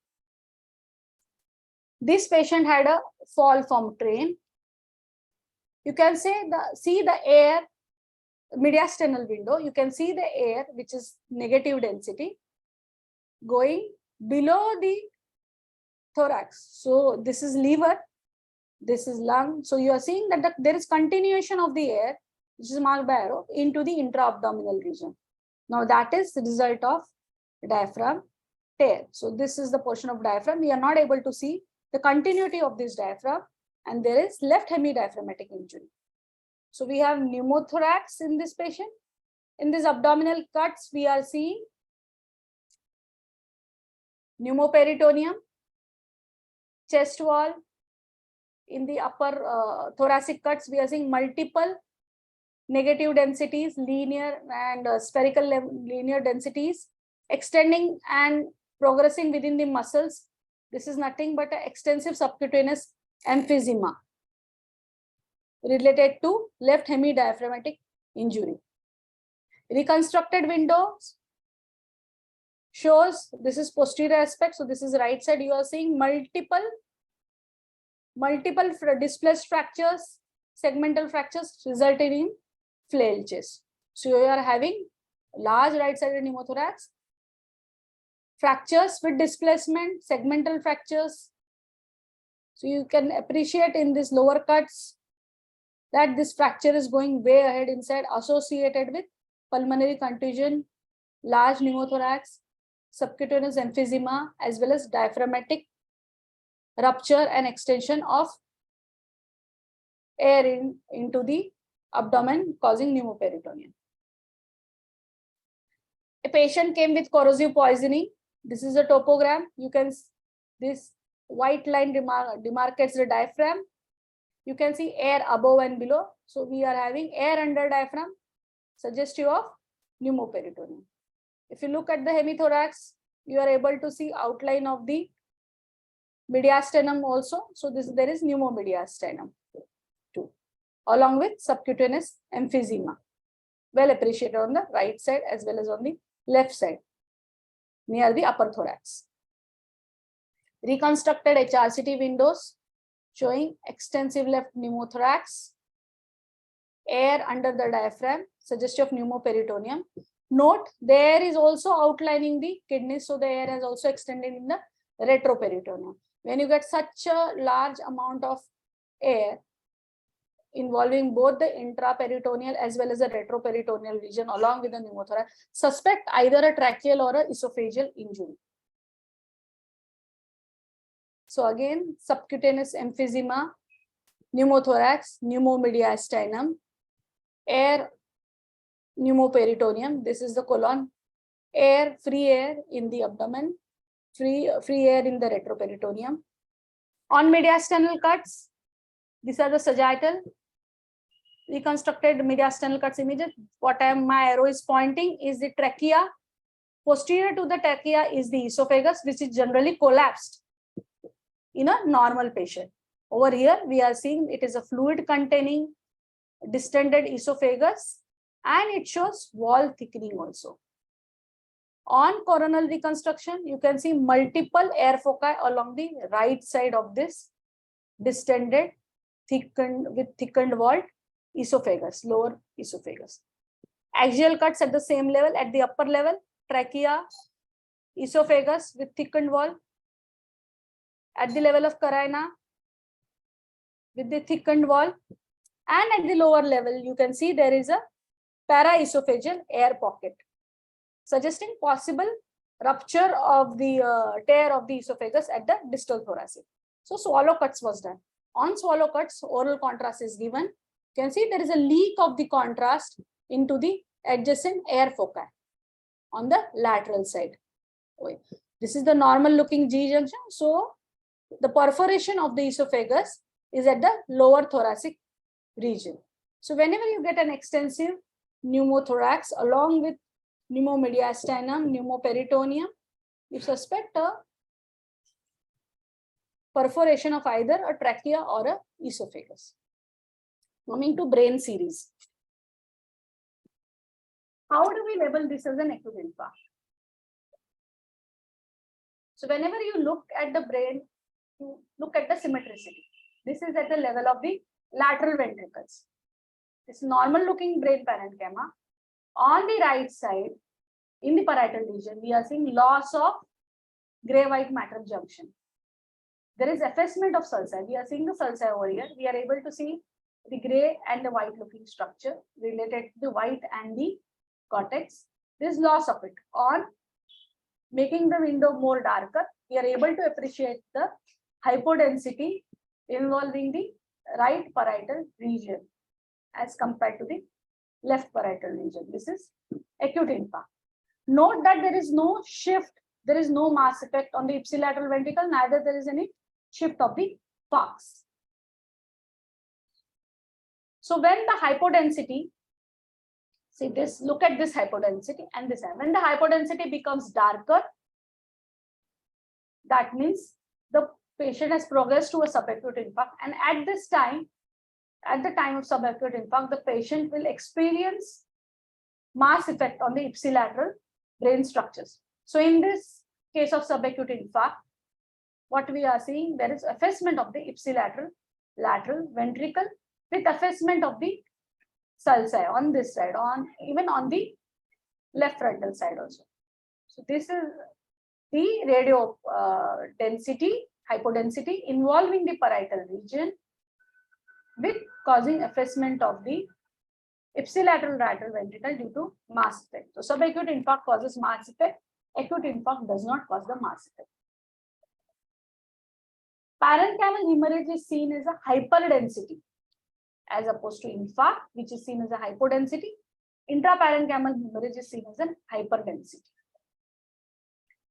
This patient had a fall from train. You can see the air, mediastinal window. You can see the air, which is negative density, going below the thorax. So this is liver, this is lung. So you are seeing that there is continuation of the air, which is marked by arrow, into the intra-abdominal region. Now that is the result of diaphragm tear. So this is the portion of diaphragm. We are not able to see the continuity of this diaphragm, and there is left hemidiaphragmatic injury. So we have pneumothorax in this patient. In this abdominal cuts, we are seeing pneumoperitoneum, chest wall. In the upper thoracic cuts, we are seeing multiple negative densities, linear and spherical linear densities, extending and progressing within the muscles. This is nothing but an extensive subcutaneous emphysema related to left hemidiaphragmatic injury. Reconstructed windows shows this is posterior aspect. So this is right side. You are seeing multiple displaced fractures, segmental fractures resulting in flail chest. So you are having large right-sided pneumothorax, fractures with displacement, segmental fractures. So you can appreciate in these lower cuts that this fracture is going way ahead inside, associated with pulmonary contusion, large pneumothorax, subcutaneous emphysema, as well as diaphragmatic rupture and extension of air into the abdomen, causing pneumoperitoneum. A patient came with corrosive poisoning. This is a topogram. You can, this white line demarcates the diaphragm. You can see air above and below. So we are having air under diaphragm, suggestive of pneumoperitoneum. If you look at the hemithorax, you are able to see outline of the mediastinum also. So there is pneumomediastinum too, along with subcutaneous emphysema. Well appreciated on the right side as well as on the left side, near the upper thorax. Reconstructed HRCT windows showing extensive left pneumothorax, air under the diaphragm, suggestive of pneumoperitoneum. Note, there is also outlining the kidneys, so the air has also extended in the retroperitoneum. When you get such a large amount of air involving both the intraperitoneal as well as the retroperitoneal region along with the pneumothorax, suspect either a tracheal or a esophageal injury. So again, subcutaneous emphysema, pneumothorax, pneumomediastinum, air, pneumoperitoneum. This is the colon. Air, free air in the abdomen, free air in the retroperitoneum. On mediastinal cuts, these are the sagittal reconstructed mediastinal cuts images. What my arrow is pointing is the trachea. Posterior to the trachea is the esophagus, which is generally collapsed in a normal patient. Over here, we are seeing it is a fluid containing distended esophagus, and it shows wall thickening also. On coronal reconstruction, you can see multiple air foci along the right side of this distended, thickened walled esophagus, lower esophagus. Axial cuts at the same level, at the upper level, trachea, esophagus with thickened wall. At the level of carina, with the thickened wall, and at the lower level, you can see there is a paraesophageal air pocket, suggesting possible rupture of the tear of the esophagus at the distal thoracic. So swallow cuts was done. On swallow cuts, oral contrast is given. You can see there is a leak of the contrast into the adjacent air foci on the lateral side. This is the normal looking G junction. So the perforation of the esophagus is at the lower thoracic region. So whenever you get an extensive pneumothorax along with pneumomediastinum, pneumoperitoneum, you suspect a perforation of either a trachea or a esophagus. Coming to brain series. How do we label this as an acute infarct? So whenever you look at the brain, you look at the symmetricity. This is at the level of the lateral ventricles. This normal looking brain parenchyma. On the right side, in the parietal region, we are seeing loss of gray-white matter junction. There is effacement of sulci. We are seeing the sulci over here. We are able to see the gray and the white looking structure related to the white and the cortex. There is loss of it. On making the window more darker, we are able to appreciate the hypodensity involving the right parietal region as compared to the left parietal region. This is acute infarct. Note that there is no shift, there is no mass effect on the ipsilateral ventricle, neither there is any shift of the falx. So when the hypodensity, see this, look at this hypodensity and this, when the hypodensity becomes darker, that means the patient has progressed to a subacute infarct, and at this time, at the time of subacute infarct, the patient will experience mass effect on the ipsilateral brain structures. So in this case of subacute infarct, what we are seeing, there is effacement of the ipsilateral lateral ventricle with effacement of the sulci on this side, on even on the left frontal side also. So this is the radio density, hypodensity involving the parietal region with causing effacement of the ipsilateral lateral ventricle due to mass effect. So subacute infarct causes mass effect. Acute infarct does not cause the mass effect. Parenchymal hemorrhage is seen as a hyperdensity as opposed to infarct, which is seen as a hypodensity. Intraparenchymal hemorrhage is seen as a hyperdensity.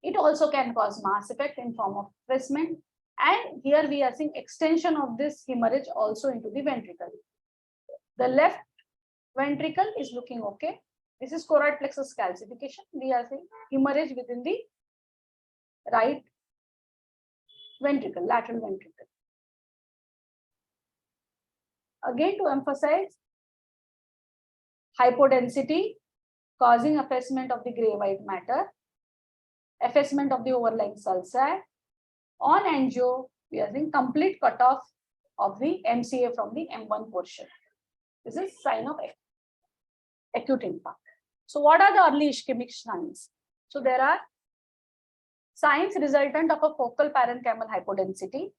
It also can cause mass effect in form of effacement And here we are seeing extension of this hemorrhage also into the ventricle. The left ventricle is looking okay. This is choroid plexus calcification. We are seeing hemorrhage within the right ventricle, lateral ventricle. Again, to emphasize, hypodensity causing effacement of the gray white matter, effacement of the overlying sulci. On angio, we are seeing complete cutoff of the MCA from the M1 portion. This is sign of acute infarct. So what are the early ischemic signs? So there are signs resultant of a focal parenchymal hypodensity.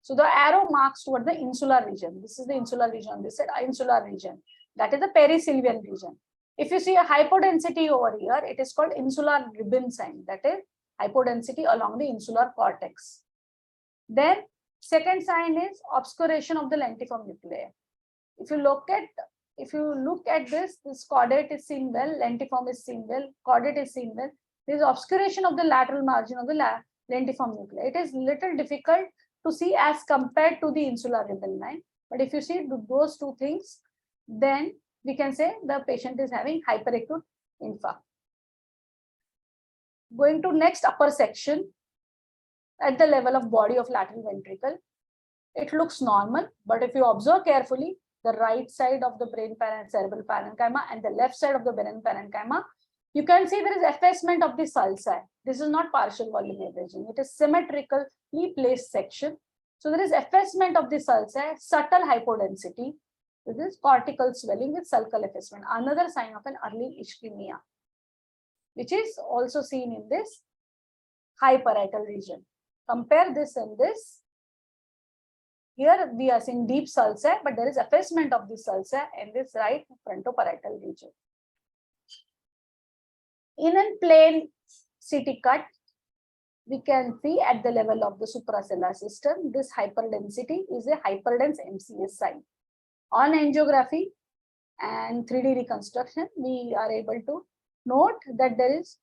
So the arrow marks toward the insular region. This is the insular region. This is insular region. That is the perisylvian region. If you see a hypodensity over here, it is called insular ribbon sign. That is hypodensity along the insular cortex. Then second sign is obscuration of the lentiform nuclei. If you look at this caudate is seen well, lentiform is seen well, caudate is seen well. There is obscuration of the lateral margin of the lentiform nuclei. It is little difficult to see as compared to the insular ribbon line. But if you see those two things, then we can say the patient is having hyperacute infarct. Going to next upper section, at the level of body of lateral ventricle, it looks normal, but if you observe carefully, the right side of the cerebral parenchyma and the left side of the brain parenchyma, you can see there is effacement of the sulci. This is not partial volume averaging. It is symmetrically placed section. So there is effacement of the sulci, subtle hypodensity. This is cortical swelling with sulcal effacement. Another sign of an early ischemia, which is also seen in this high parietal region. Compare this and this. Here we are seeing deep sulci, but there is effacement of the sulci in this right frontoparietal region. In a plain CT cut, we can see at the level of the suprasellar system, this hyperdensity is a hyperdense MCS sign. On angiography and 3D reconstruction, we are able to note that there is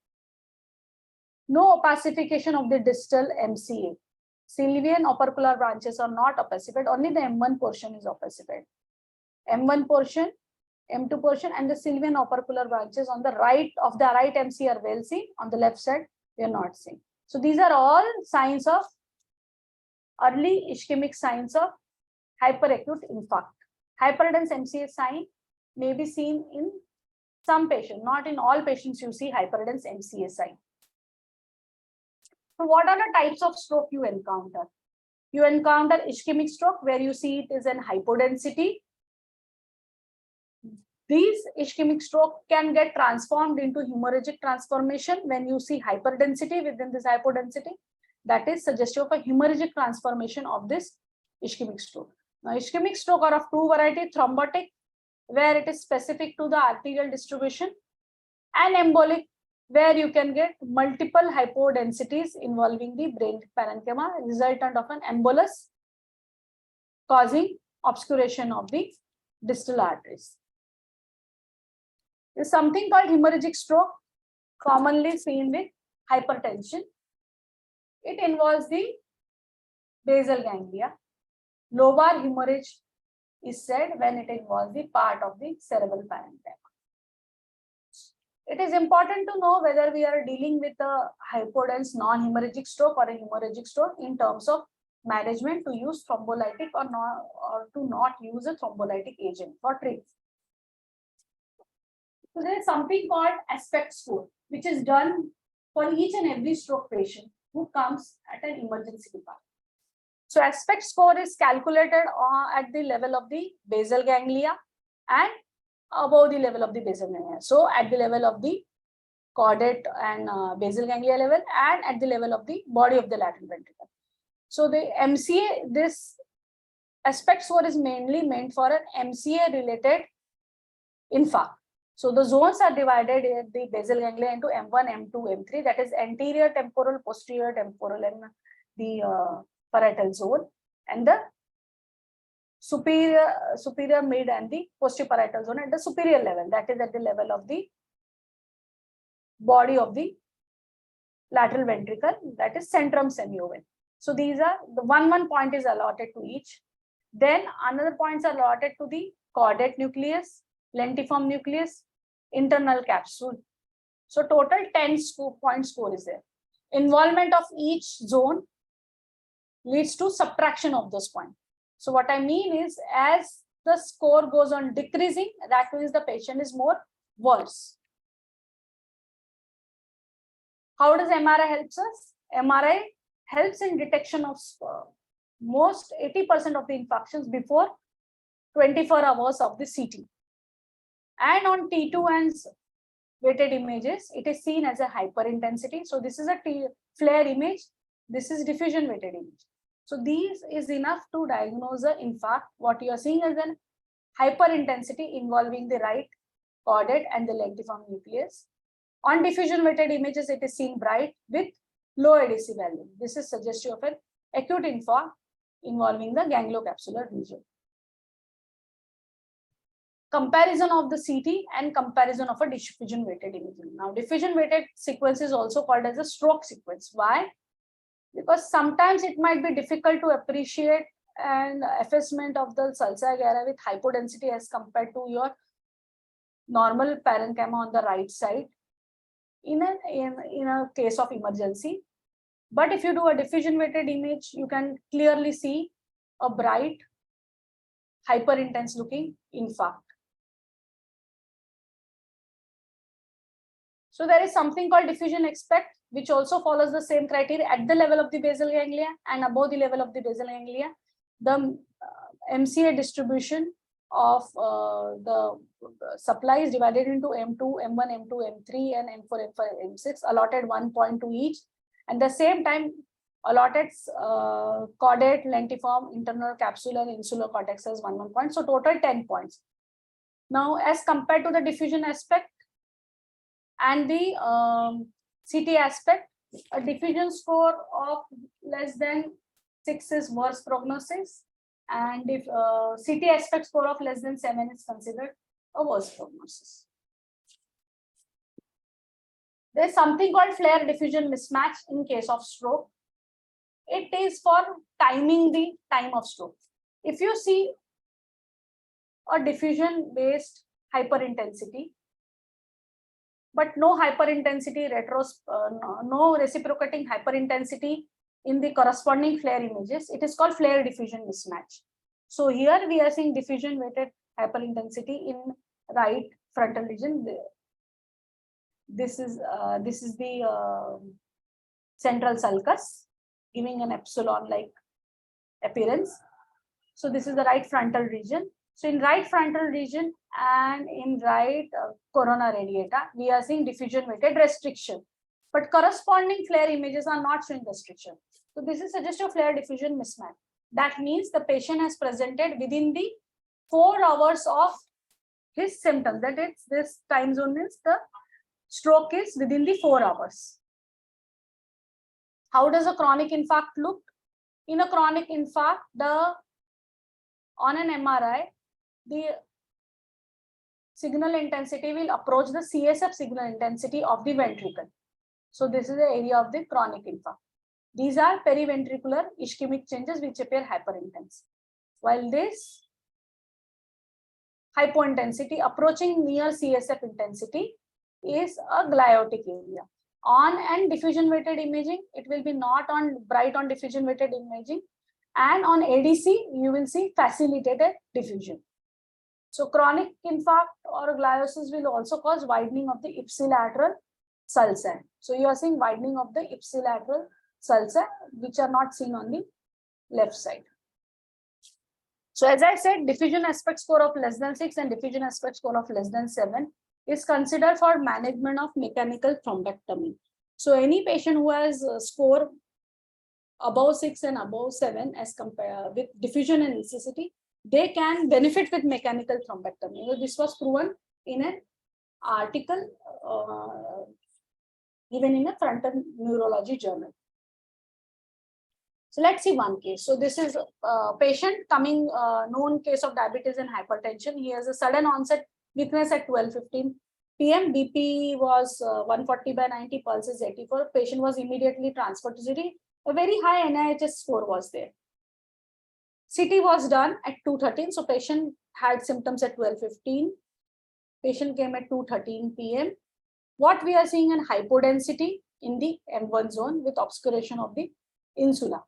no opacification of the distal MCA. Sylvian opercular branches are not opacified, only the M1 portion is opacified. M1 portion, M2 portion, and the Sylvian opercular branches on the right of the right MC are well seen. On the left side, we are not seeing. So these are all signs of early ischemic signs of hyperacute infarct. Hyperdense MCA sign may be seen in some patients, not in all patients you see hyperdense MCA sign. So what are the types of stroke you encounter? You encounter ischemic stroke where you see it is an hypodensity. These ischemic stroke can get transformed into hemorrhagic transformation when you see hyperdensity within this hypodensity. That is suggestive of a hemorrhagic transformation of this ischemic stroke. Now, ischemic stroke are of two varieties: thrombotic, where it is specific to the arterial distribution, and embolic, where you can get multiple hypodensities involving the brain parenchyma, resultant of an embolus causing obscuration of the distal arteries. There is something called hemorrhagic stroke, commonly seen with hypertension. It involves the basal ganglia. Lobar hemorrhage is said when it involves the part of the cerebral parenchyma. It is important to know whether we are dealing with a hypodense non-hemorrhagic stroke or a hemorrhagic stroke in terms of management, to use thrombolytic or to not use a thrombolytic agent for treatment. So there is something called aspect score, which is done for each and every stroke patient who comes at an emergency department. So aspect score is calculated at the level of the basal ganglia and above the level of the basal ganglia. So at the level of the caudate and basal ganglia level, and at the level of the body of the lateral ventricle. So the MCA, this aspect score is mainly meant for an MCA related infarct. So the zones are divided in the basal ganglia into M1, M2, M3, that is anterior temporal, posterior temporal, and the parietal zone, and the superior mid and the posterior parietal zone at the superior level, that is at the level of the body of the lateral ventricle, that is centrum semioven. So these are the one point is allotted to each. Then another points are allotted to the caudate nucleus, lentiform nucleus, internal capsule. So total 10 point score is there. Involvement of each zone leads to subtraction of those points. So what I mean is, as the score goes on decreasing, that means the patient is more worse. How does MRI helps us? MRI helps in detection of most 80% of the infarctions before 24 hours of the CT. And on T2 and weighted images, it is seen as a hyperintensity. So this is a flare image. This is diffusion weighted image. So these is enough to diagnose the infarct. What you are seeing is an hyperintensity involving the right caudate and the lentiform nucleus. On diffusion weighted images, it is seen bright with low ADC value. This is suggestive of an acute infarct involving the gangliocapsular region. Comparison of the CT and comparison of a diffusion weighted imaging. Now, diffusion weighted sequence is also called as a stroke sequence. Why? Because sometimes it might be difficult to appreciate an effacement of the sulci-agira with hypodensity as compared to your normal parenchyma on the right side in a case of emergency. But if you do a diffusion weighted image, you can clearly see a bright, hyper-intense looking infarct. So there is something called diffusion aspect, which also follows the same criteria at the level of the basal ganglia and above the level of the basal ganglia. The MCA distribution of the supply is divided into M2, M1, M2, M3, and M4, M5, M6, allotted 1 point to each. At the same time, allotted caudate, lentiform, internal capsule, and insular cortex as 1 point. So total 10 points. Now, as compared to the diffusion aspect and the CT aspect, a diffusion score of less than 6 is worse prognosis, and if CT aspect score of less than 7 is considered a worse prognosis. There is something called flare diffusion mismatch in case of stroke. It is for timing the time of stroke. If you see a diffusion based hyperintensity, but no hyperintensity no reciprocating hyperintensity in the corresponding flare images, it is called flare diffusion mismatch. So here we are seeing diffusion weighted hyperintensity in right frontal region. This is the central sulcus, giving an epsilon-like appearance. So this is the right frontal region. So in right frontal region and in right corona radiata, we are seeing diffusion weighted restriction, but corresponding flare images are not showing restriction. So this is suggestive of flare diffusion mismatch. That means the patient has presented within the 4 hours of his symptoms. That is, this time zone means the stroke is within the 4 hours. How does a chronic infarct look? In a chronic infarct, on an MRI, the signal intensity will approach the CSF signal intensity of the ventricle. So this is the area of the chronic infarct. These are periventricular ischemic changes which appear hyperintense. While this hypointensity approaching near CSF intensity is a gliotic area. On and diffusion weighted imaging, it will be not on bright on diffusion weighted imaging, and on ADC you will see facilitated diffusion. So chronic infarct or gliosis will also cause widening of the ipsilateral sulci. So you are seeing widening of the ipsilateral sulci, which are not seen on the left side. So as I said, diffusion aspect score of less than 6 and diffusion aspect score of less than 7 is considered for management of mechanical thrombectomy. So any patient who has a score above 6 and above 7 as compared with diffusion and necessity, they can benefit with mechanical thrombectomy. This was proven in an article even in a frontal neurology journal. So let's see one case. So this is a patient coming, known case of diabetes and hypertension. He has a sudden onset weakness at 12:15 p.m. BP was 140/90, pulse is 84. Patient was immediately transferred to city. A very high NIHS score was there. CT was done at 2:13. So patient had symptoms at 12:15. Patient came at 2:13 p.m. What we are seeing in hypodensity in the M1 zone with obscuration of the insula.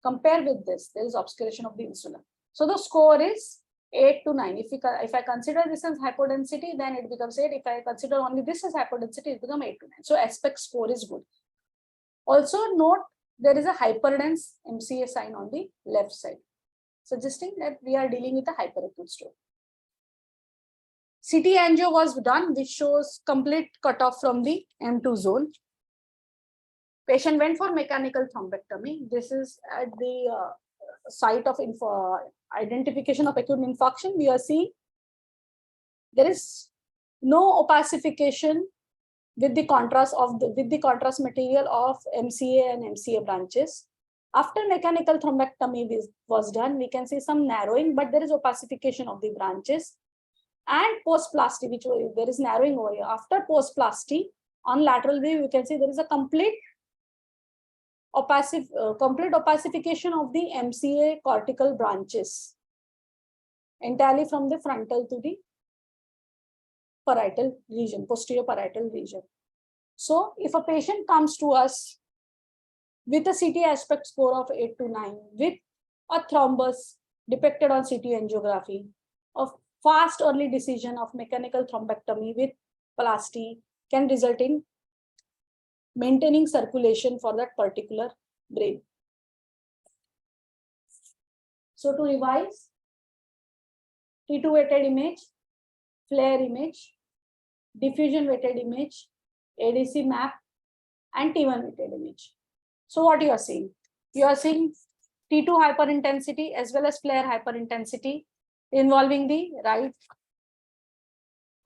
Compare with this, there is obscuration of the insula. So the score is 8 to 9. If I consider this as hypodensity, then it becomes 8. If I consider only this as hypodensity, it becomes 8 to 9. So aspect score is good. Also note, there is a hyperdense MCA sign on the left side, suggesting that we are dealing with a hyperacute stroke. CT angio was done, which shows complete cutoff from the M2 zone. Patient went for mechanical thrombectomy. This is at the site of identification of acute infarction. We are seeing there is no opacification with the contrast material of MCA and MCA branches. After mechanical thrombectomy was done, we can see some narrowing, but there is opacification of the branches. And post-plasty, which there is narrowing over here. After post-plasty, on lateral view, you can see there is a complete opacification of the MCA cortical branches, entirely from the frontal to the parietal region, posterior parietal region. So if a patient comes to us with a CT aspect score of 8 to 9, with a thrombus depicted on CT angiography, of fast early decision of mechanical thrombectomy with plasty can result in maintaining circulation for that particular brain. So to revise, T2 weighted image, flare image, diffusion weighted image, ADC map, and T1 weighted image. So what you are seeing? You are seeing T2 hyperintensity as well as flare hyperintensity involving the right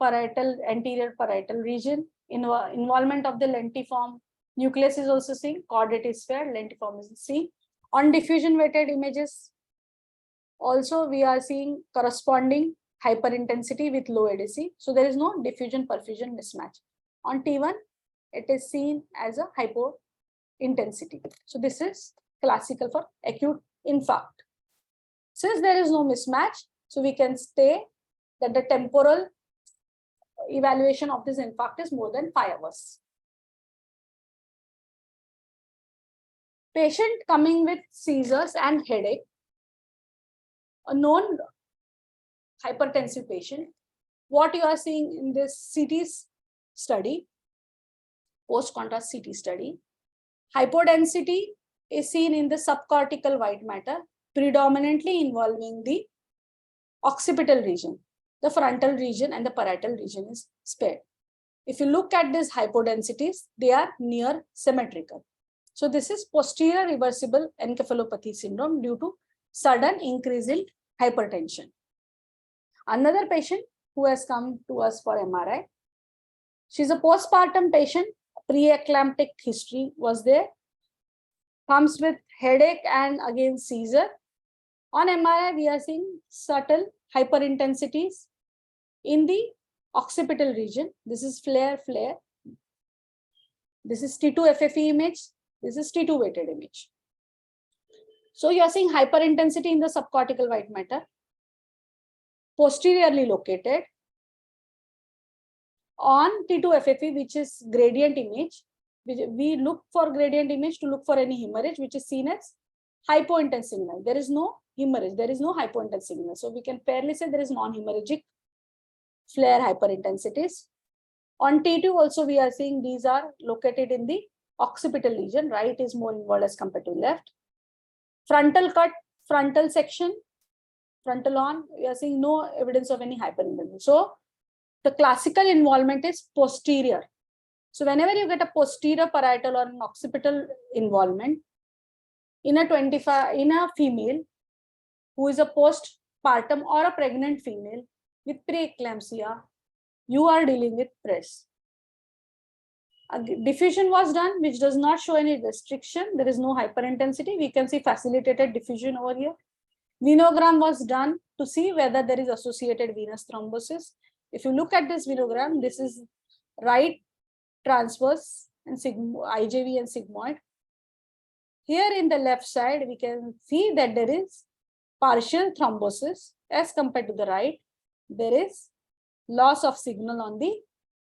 parietal, anterior parietal region. Involvement of the lentiform nucleus is also seen, chordate is spared, lentiform is seen. On diffusion weighted images, also we are seeing corresponding hyperintensity with low ADC. So there is no diffusion perfusion mismatch. On T1, it is seen as a hypointensity. So this is classical for acute infarct. Since there is no mismatch, so we can say that the temporal evaluation of this infarct is more than 5 hours. Patient coming with seizures and headache, a known hypertensive patient. What you are seeing in this CT study, post-contrast CT study, hypodensity is seen in the subcortical white matter, predominantly involving the occipital region. The frontal region and the parietal region is spared. If you look at these hypodensities, they are near symmetrical. So this is posterior reversible encephalopathy syndrome due to sudden increase in hypertension. Another patient who has come to us for MRI, she's a postpartum patient, pre-eclamptic history was there, comes with headache and again seizure. On MRI, we are seeing subtle hyperintensities in the occipital region. This is flare. This is T2 FFE image. This is T2 weighted image. So you are seeing hyperintensity in the subcortical white matter, posteriorly located. On T2 FFE, which is gradient image, we look for gradient image to look for any hemorrhage, which is seen as hypointense signal. There is no hemorrhage, there is no hypointense signal. So we can fairly say there is non-hemorrhagic flare hyperintensities. On T2 also we are seeing these are located in the occipital region. Right is more involved as compared to left. Frontal cut, frontal section, frontal on, we are seeing no evidence of any hyperintensity. So the classical involvement is posterior. So whenever you get a posterior parietal or an occipital involvement in a female who is a postpartum or a pregnant female with preeclampsia, you are dealing with PRES. A diffusion was done, which does not show any restriction. There is no hyperintensity. We can see facilitated diffusion over here. Venogram was done to see whether there is associated venous thrombosis. If you look at this venogram, this is right transverse and IJV and sigmoid. here in the left side, we can see that there is partial thrombosis as compared to the right. There is loss of signal on the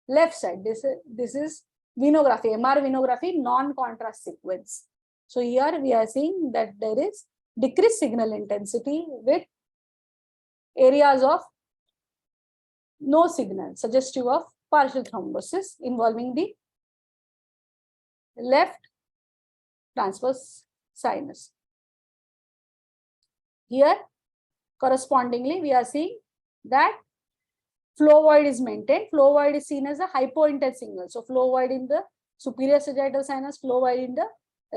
left side. This is venography, MR venography, non-contrast sequence. So here we are seeing that there is decreased signal intensity with areas of no signal, suggestive of partial thrombosis involving the left transverse sinus. Here, correspondingly, we are seeing that flow void is maintained. Flow void is seen as a hypointense signal. So flow void in the superior sagittal sinus, flow void in the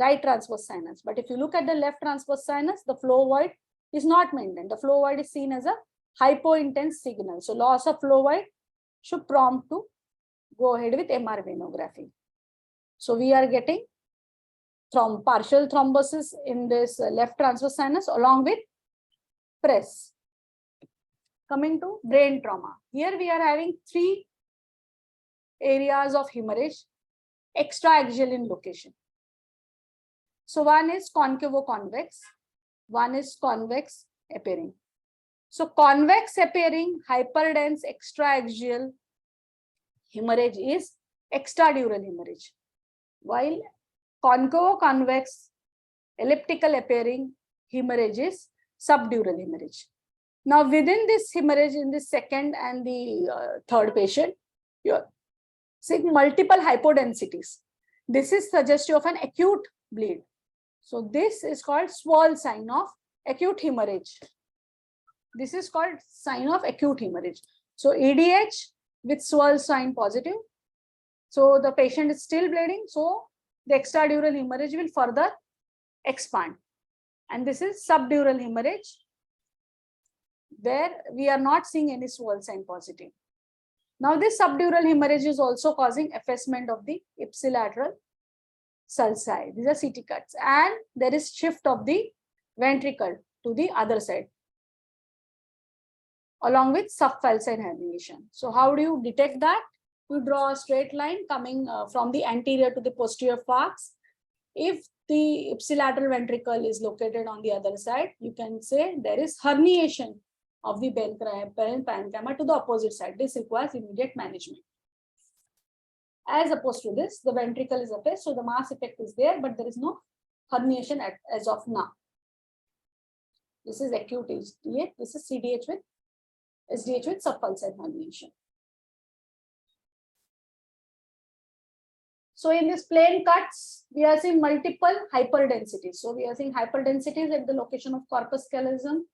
right transverse sinus. But if you look at the left transverse sinus, the flow void is not maintained. The flow void is seen as a hypointense signal. So loss of flow void should prompt to go ahead with MR venography. So we are getting partial thrombosis in this left transverse sinus along with press. Coming to brain trauma. Here we are having 3 areas of hemorrhage extraaxial in location. So one is concavo-convex, one is convex appearing. So convex appearing hyperdense extraaxial hemorrhage is extradural hemorrhage, while concavo-convex elliptical appearing hemorrhage is subdural hemorrhage. Now within this hemorrhage in the second and the third patient, you're seeing multiple hypodensities. This is suggestive of an acute bleed. So this is called swirl sign of acute hemorrhage. This is called sign of acute hemorrhage. So EDH with swirl sign positive. So the patient is still bleeding. So the extradural hemorrhage will further expand. And this is subdural hemorrhage, where we are not seeing any swirl sign positive. Now this subdural hemorrhage is also causing effacement of the ipsilateral sulci. These are CT cuts. And there is shift of the ventricle to the other side, along with subfalcine herniation. So how do you detect that? You draw a straight line coming from the anterior to the posterior falx. If the ipsilateral ventricle is located on the other side, you can say there is herniation of the parenchyma to the opposite side. This requires immediate management. As opposed to this, the ventricle is effaced, so the mass effect is there, but there is no herniation as of now. This is acute HDH. This is CDH with SDH with subfalcine herniation. So in this plane cuts, we are seeing multiple hyperdensities. So we are seeing hyperdensities at the location of corpus callosum.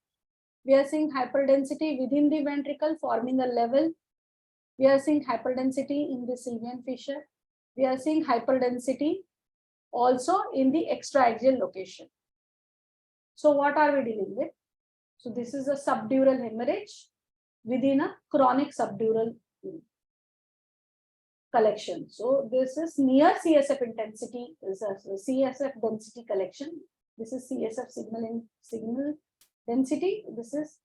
We are seeing hyperdensity within the ventricle forming a level. We are seeing hyperdensity in the sylvian fissure. We are seeing hyperdensity also in the extraaxial location. So what are we dealing with? So this is a subdural hemorrhage within a chronic subdural collection. So this is near CSF intensity, is a CSF density collection. This is CSF signal density. This is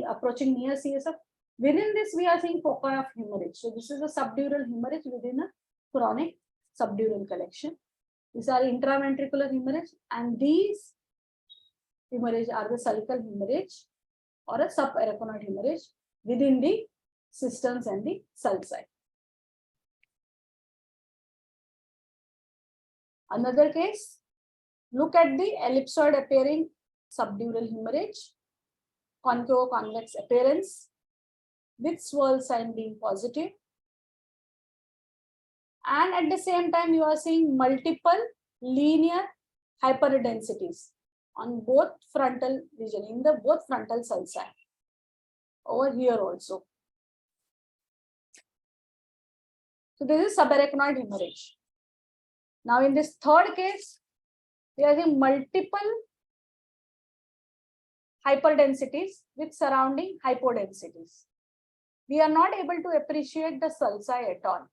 approaching near CSF. Within this, we are seeing foci of hemorrhage. So this is a subdural hemorrhage within a chronic subdural collection. These are intraventricular hemorrhage, and these hemorrhage are the sulcal hemorrhage or a subarachnoid hemorrhage within the cisterns and the sulci. Another case, look at the ellipsoid appearing subdural hemorrhage, concavo-convex appearance with swirl sign being positive. And at the same time, you are seeing multiple linear hyperdensities on both frontal region, in the both frontal sulci. Over here also. So this is subarachnoid hemorrhage. Now in this third case, we are seeing multiple hyperdensities with surrounding hypodensities. We are not able to appreciate the sulci at all.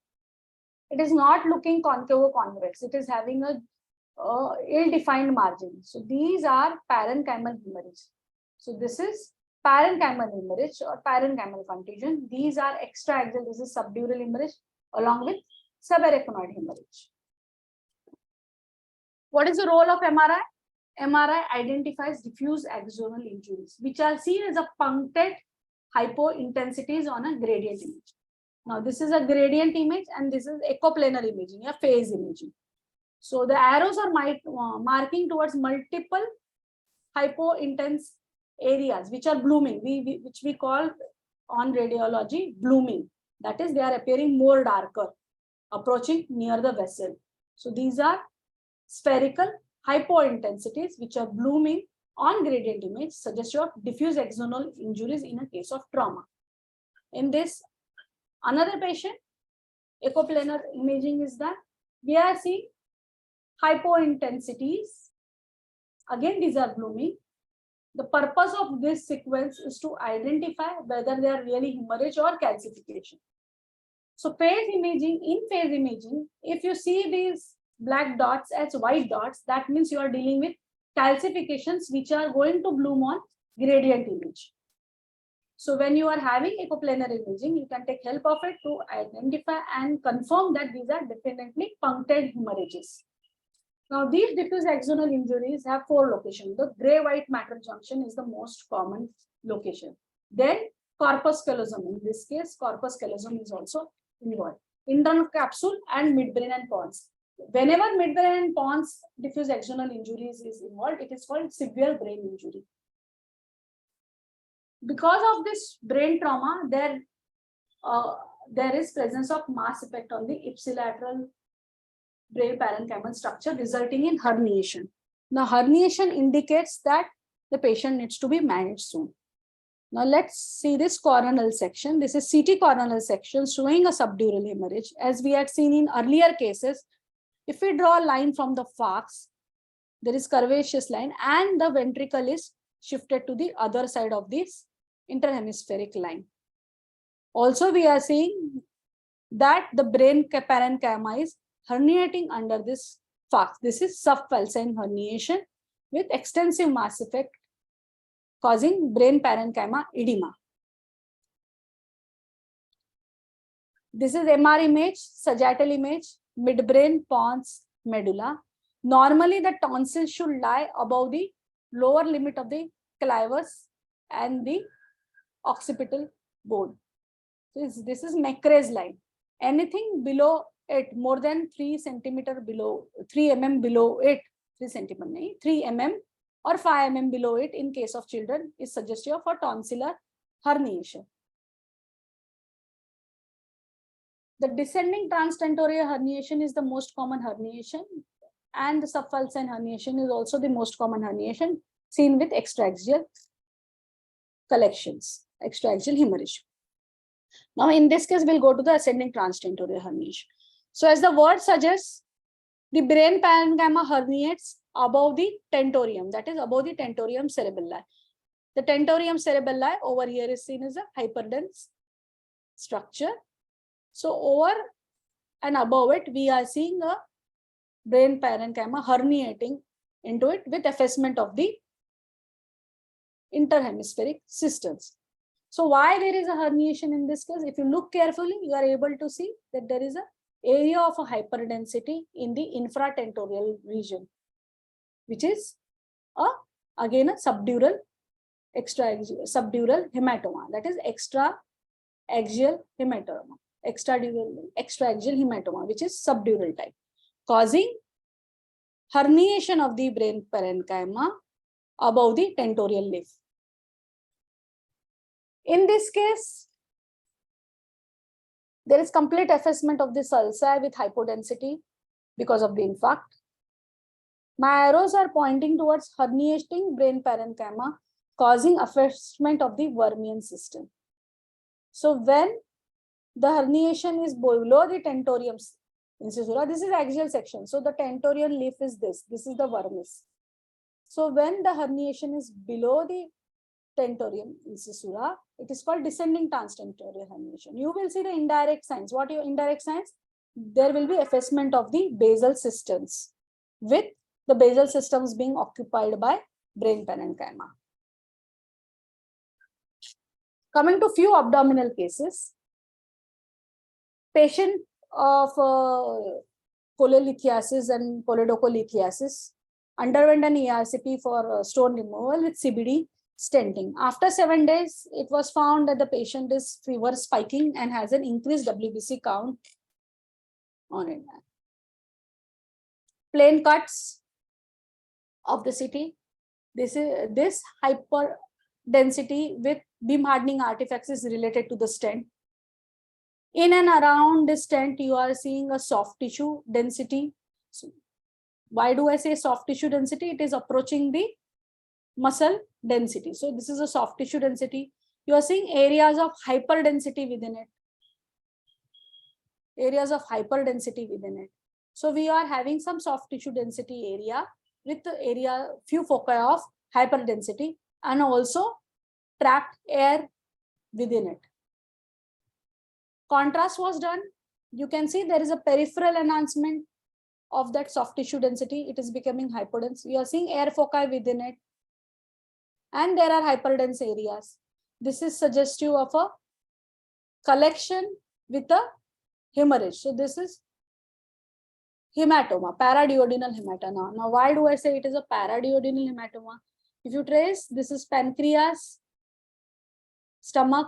It is not looking concavo-convex. It is having a ill-defined margin. So these are parenchymal hemorrhage. So this is parenchymal hemorrhage or parenchymal contusion. These are extraaxial. This is subdural hemorrhage along with subarachnoid hemorrhage. What is the role of MRI? MRI identifies diffuse axonal injuries, which are seen as a punctate hypointensities on a gradient image. Now, this is a gradient image and this is echoplanar imaging, a phase imaging. So the arrows are marking towards multiple hypointense areas which are blooming, which we call on radiology blooming. That is, they are appearing more darker, approaching near the vessel. So these are spherical hypointensities which are blooming on gradient image, suggestive of diffuse axonal injuries in a case of trauma. In this, another patient, echoplanar imaging is done. We are seeing hypointensities. Again, these are blooming. The purpose of this sequence is to identify whether they are really hemorrhage or calcification. So phase imaging, in phase imaging, if you see these black dots as white dots, that means you are dealing with calcifications which are going to bloom on gradient image. So when you are having echoplanar imaging, you can take help of it to identify and confirm that these are definitely punctate hemorrhages. Now, these diffuse axonal injuries have 4 locations. The gray-white matter junction is the most common location. Then corpus callosum. In this case, corpus callosum is also involved. Internal capsule and midbrain and pons. Whenever midbrain and pons diffuse axonal injuries is involved, it is called severe brain injury. Because of this brain trauma, there is presence of mass effect on the ipsilateral brain parenchymal structure, resulting in herniation. Now, herniation indicates that the patient needs to be managed soon. Now, let's see this coronal section. This is CT coronal section showing a subdural hemorrhage. As we had seen in earlier cases, if we draw a line from the falx, there is curvaceous line and the ventricle is shifted to the other side of this interhemispheric line. Also, we are seeing that the brain parenchyma is herniating under this falx. This is subfalcine herniation with extensive mass effect causing brain parenchyma edema. This is MR image, sagittal image, midbrain, pons, medulla. Normally, the tonsil should lie above the lower limit of the clivus and the occipital bone. So this is Mecker's line. Anything below it, more than 3 centimeter below, 3 mm below it, 3 centimeter, 3 mm or 5 mm below it in case of children is suggestive of a tonsillar herniation. The descending transtentorial herniation is the most common herniation, and the subfalcine herniation is also the most common herniation seen with extraaxial collections, extraaxial hemorrhage. Now, in this case, we'll go to the ascending transtentorial herniation. So, as the word suggests, the brain parenchyma herniates above the tentorium, that is above the tentorium cerebelli. The tentorium cerebelli over here is seen as a hyperdense structure. So, over and above it, we are seeing a brain parenchyma herniating into it with effacement of the interhemispheric cisterns. So, why there is a herniation in this case? If you look carefully, you are able to see that there is a area of a hyperdensity in the infratentorial region, which is again a subdural subdural hematoma, that is extraaxial hematoma, extraaxial hematoma, which is subdural type, causing herniation of the brain parenchyma above the tentorial leaf. In this case, there is complete effacement of the sulci with hypodensity because of the infarct. My arrows are pointing towards herniating brain parenchyma, causing effacement of the Vermean system. So when the herniation is below the tentorium incisura, this is axial section. So the tentorial leaf is this. This is the vermis. So when the herniation is below the tentorium incisura, it is called descending transtentorial herniation. You will see the indirect signs. What are your indirect signs? There will be effacement of the basal cisterns, with the basal systems being occupied by brain parenchyma. Coming to few abdominal cases, patient of cholelithiasis and polydocholithiasis. Underwent an ERCP for stone removal with CBD stenting. After 7 days, it was found that the patient is fever spiking and has an increased WBC count on it. Plain cuts of the CT. This hyper density with beam hardening artifacts is related to the stent. In and around the stent, you are seeing a soft tissue density. So why do I say soft tissue density? It is approaching the muscle density. So this is a soft tissue density. You are seeing areas of hyperdensity within it. Areas of hyperdensity within it. So we are having some soft tissue density area with the area, few foci of hyperdensity, and also trapped air within it. Contrast was done. You can see there is a peripheral enhancement of that soft tissue density. It is becoming hyperdense. You are seeing air foci within it. And there are hyperdense areas. This is suggestive of a collection with a hemorrhage. So this is hematoma, paraduodenal hematoma. Now, why do I say it is a paraduodenal hematoma? If you trace, this is pancreas, stomach,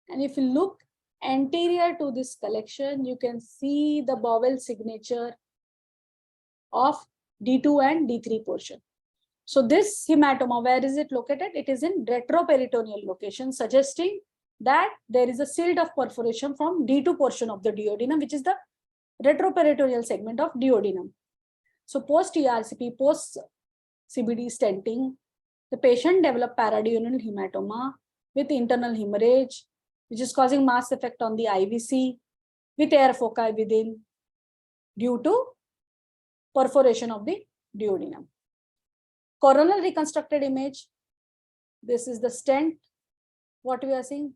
and if you look anterior to this collection, you can see the bowel signature of D2 and D3 portion. So this hematoma, where is it located? It is in retroperitoneal location, suggesting that there is a silt of perforation from D2 portion of the duodenum, which is the retroperitoneal segment of duodenum. So post ERCP, post CBD stenting, the patient developed paraduodenal hematoma with internal hemorrhage, which is causing mass effect on the IVC with air foci within due to perforation of the duodenum. Coronal reconstructed image. This is the stent. What we are seeing?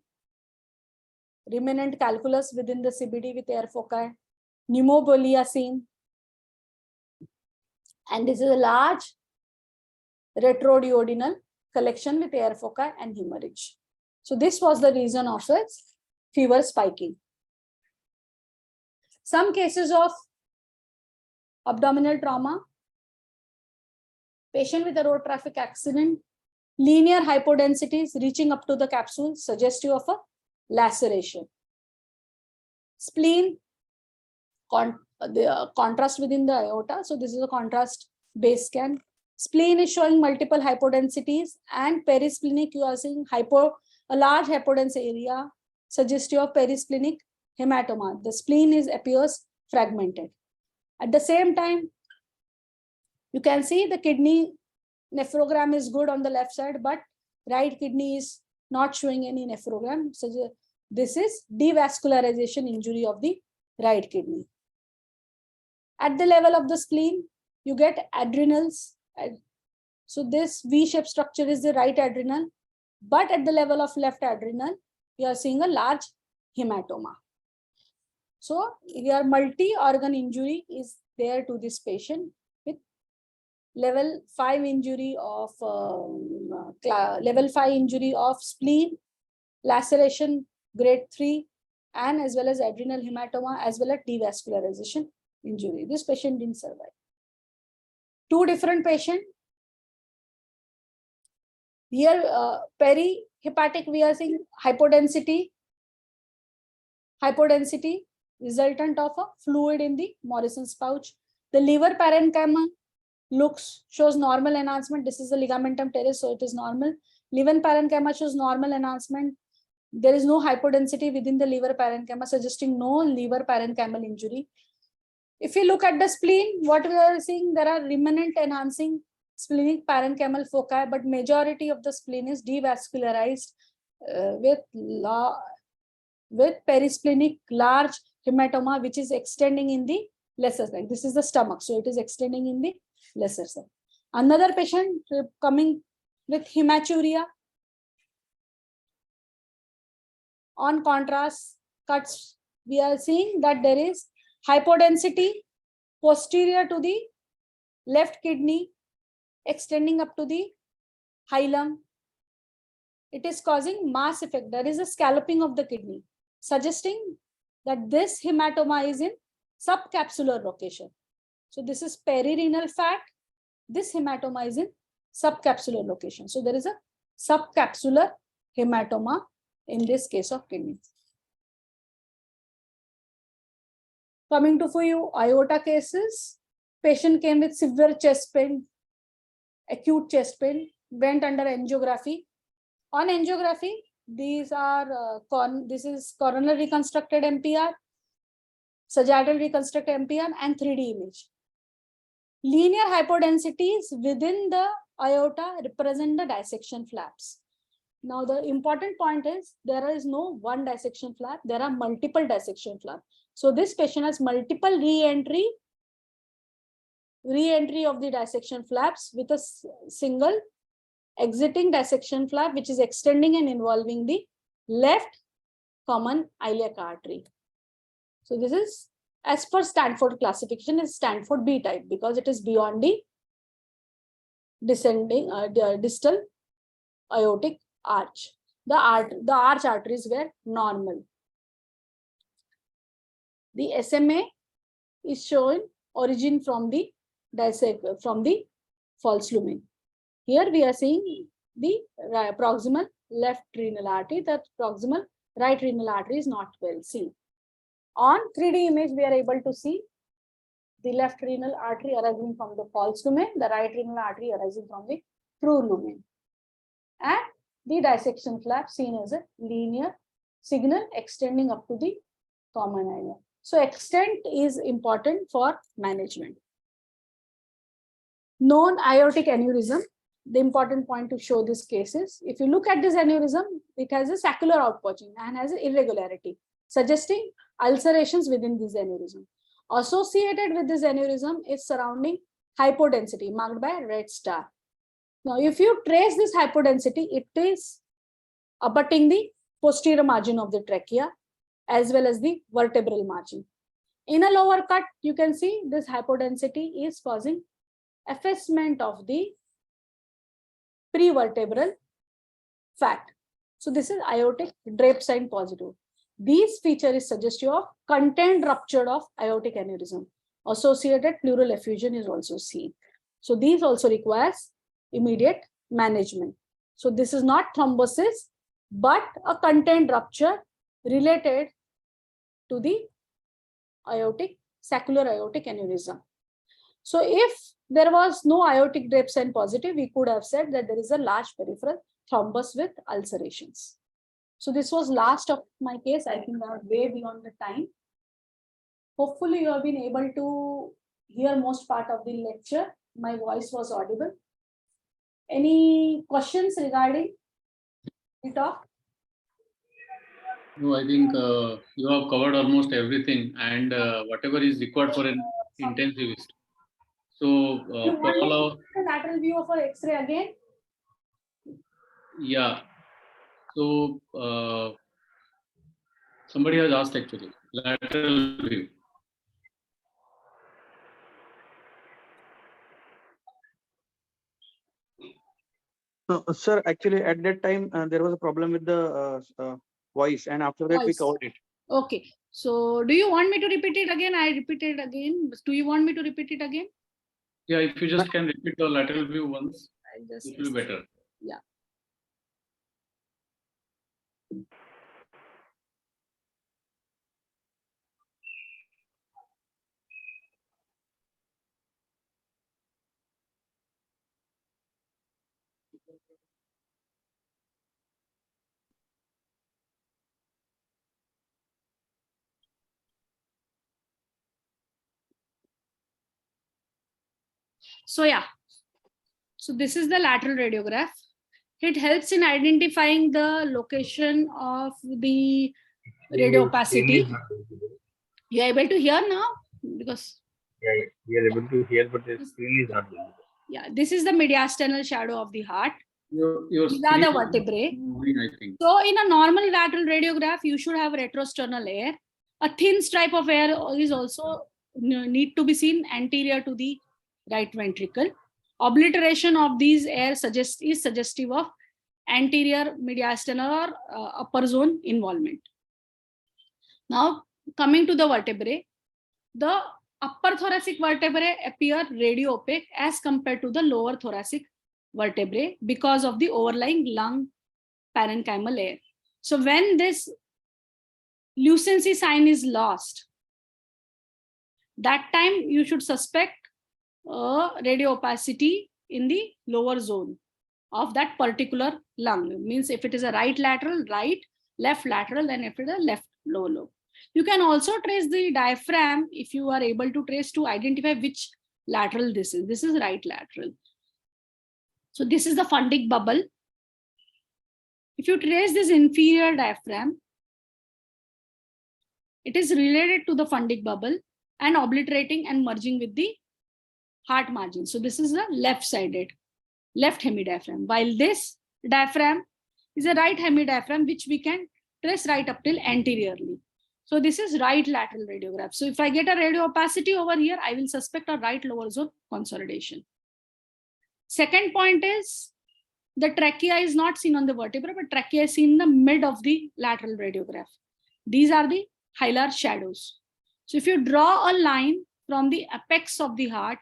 Remnant calculus within the CBD with air foci. Pneumopolia seen. And this is a large retroduodenal collection with air foci and hemorrhage. So this was the reason of its fever spiking. Some cases of abdominal trauma. Patient with a road traffic accident, linear hypodensities reaching up to the capsule, suggestive of a laceration. Spleen, contrast within the aorta. So this is a contrast base scan. Spleen is showing multiple hypodensities, and perisplenic, you are seeing a large hypodense area, suggestive of perisplenic hematoma. The spleen appears fragmented. At the same time, you can see the kidney nephrogram is good on the left side, but right kidney is not showing any nephrogram. So this is devascularization injury of the right kidney. At the level of the spleen, you get adrenals. So this V-shaped structure is the right adrenal, but at the level of left adrenal, you are seeing a large hematoma. So here multi-organ injury is there to this patient with level 5 injury of spleen, laceration grade 3, and as well as adrenal hematoma, as well as devascularization injury. This patient didn't survive. Two different patients. Here, perihepatic, we are seeing hypodensity resultant of a fluid in the Morrison's pouch. The liver parenchyma shows normal enhancement. This is the ligamentum teres, so it is normal. Liver parenchyma shows normal enhancement. There is no hypodensity within the liver parenchyma, suggesting no liver parenchymal injury. If you look at the spleen, what we are seeing, there are remnant enhancing splenic parenchymal foci, but majority of the spleen is devascularized with perisplenic large hematoma, which is extending in the lesser side. This is the stomach, so it is extending in the lesser side. Another patient coming with hematuria. On contrast cuts, we are seeing that there is hypodensity posterior to the left kidney, extending up to the hilum. It is causing mass effect. There is a scalloping of the kidney, suggesting that this hematoma is in subcapsular location. So this is perirenal fat. This hematoma is in subcapsular location. So there is a subcapsular hematoma in this case of kidney. Coming to for you, aorta cases. Patient came with severe chest pain, acute chest pain, went under angiography. On angiography, these are this is coronary reconstructed MPR, sagittal reconstructed MPR, and 3D image. Linear hypodensities within the aorta represent the dissection flaps. Now, the important point is there is no one dissection flap, there are multiple dissection flaps. So this patient has multiple re-entry of the dissection flaps with a single exiting dissection flap, which is extending and involving the left common iliac artery. So this is, as per Stanford classification, is Stanford B type because it is beyond the descending distal aortic arch. The arch arteries were normal. The SMA is showing origin from the false lumen. Here we are seeing the proximal left renal artery. That proximal right renal artery is not well seen. On 3D image, we are able to see the left renal artery arising from the false lumen, the right renal artery arising from the true lumen. And the dissection flap seen as a linear signal extending up to the common ilia. So extent is important for management. Non-aortic aneurysm, the important point to show this case is, if you look at this aneurysm, it has a saccular outpouching and has an irregularity, suggesting ulcerations within this aneurysm. Associated with this aneurysm is surrounding hypodensity marked by a red star. Now, if you trace this hypodensity, it is abutting the posterior margin of the trachea as well as the vertebral margin. In a lower cut, you can see this hypodensity is causing effacement of the prevertebral fat. So this is aortic drape sign positive. This feature is suggestive of content rupture of aortic aneurysm. Associated pleural effusion is also seen. So these also requires immediate management. So this is not thrombosis, but a content rupture related to the saccular aortic aneurysm. So if there was no aortic drape sign positive, we could have said that there is a large peripheral thrombus with ulcerations. So this was last of my case. I think I am way beyond the time. Hopefully you have been able to hear most part of the lecture. My voice was audible. Any questions regarding the talk? No, I think you have covered almost everything and whatever is required for an intensivist. So for all our the lateral view for X-ray again. Yeah. So somebody has asked actually lateral view. No, sir, actually at that time there was a problem with the voice, and after that we covered it. Okay. So do you want me to repeat it again? I repeat it again. Do you want me to repeat it again? Yeah, if you just can repeat the lateral view once, it will be better. Yeah. So yeah, so this is the lateral radiograph. It helps in identifying the location of the radiopacity. You are able to hear now? Because yeah, we are able to hear, but the screen is not visible. Yeah, this is the mediastinal shadow of the heart. Your These are the vertebrae. moving, I think. So in a normal lateral radiograph, you should have retrosternal air. A thin stripe of air is also need to be seen anterior to the right ventricle. Obliteration of these air is suggestive of anterior mediastinal or upper zone involvement. Now coming to the vertebrae, the upper thoracic vertebrae appear radio opaque as compared to the lower thoracic vertebrae because of the overlying lung parenchymal layer. So when this lucency sign is lost, that time you should suspect radio opacity in the lower zone of that particular lung. It means if it is a right lateral, right, left lateral, and if it is a left lower lobe. You can also trace the diaphragm if you are able to trace to identify which lateral this is. This is right lateral. So this is the fundic bubble. If you trace this inferior diaphragm, it is related to the fundic bubble and obliterating and merging with the heart margin. So this is the left-sided, left hemidiaphragm, while this diaphragm is a right hemidiaphragm, which we can trace right up till anteriorly. So this is right lateral radiograph. So if I get a radio opacity over here, I will suspect a right lower zone consolidation. Second point is the trachea is not seen on the vertebra, but trachea is seen in the mid of the lateral radiograph. These are the hilar shadows. So if you draw a line from the apex of the heart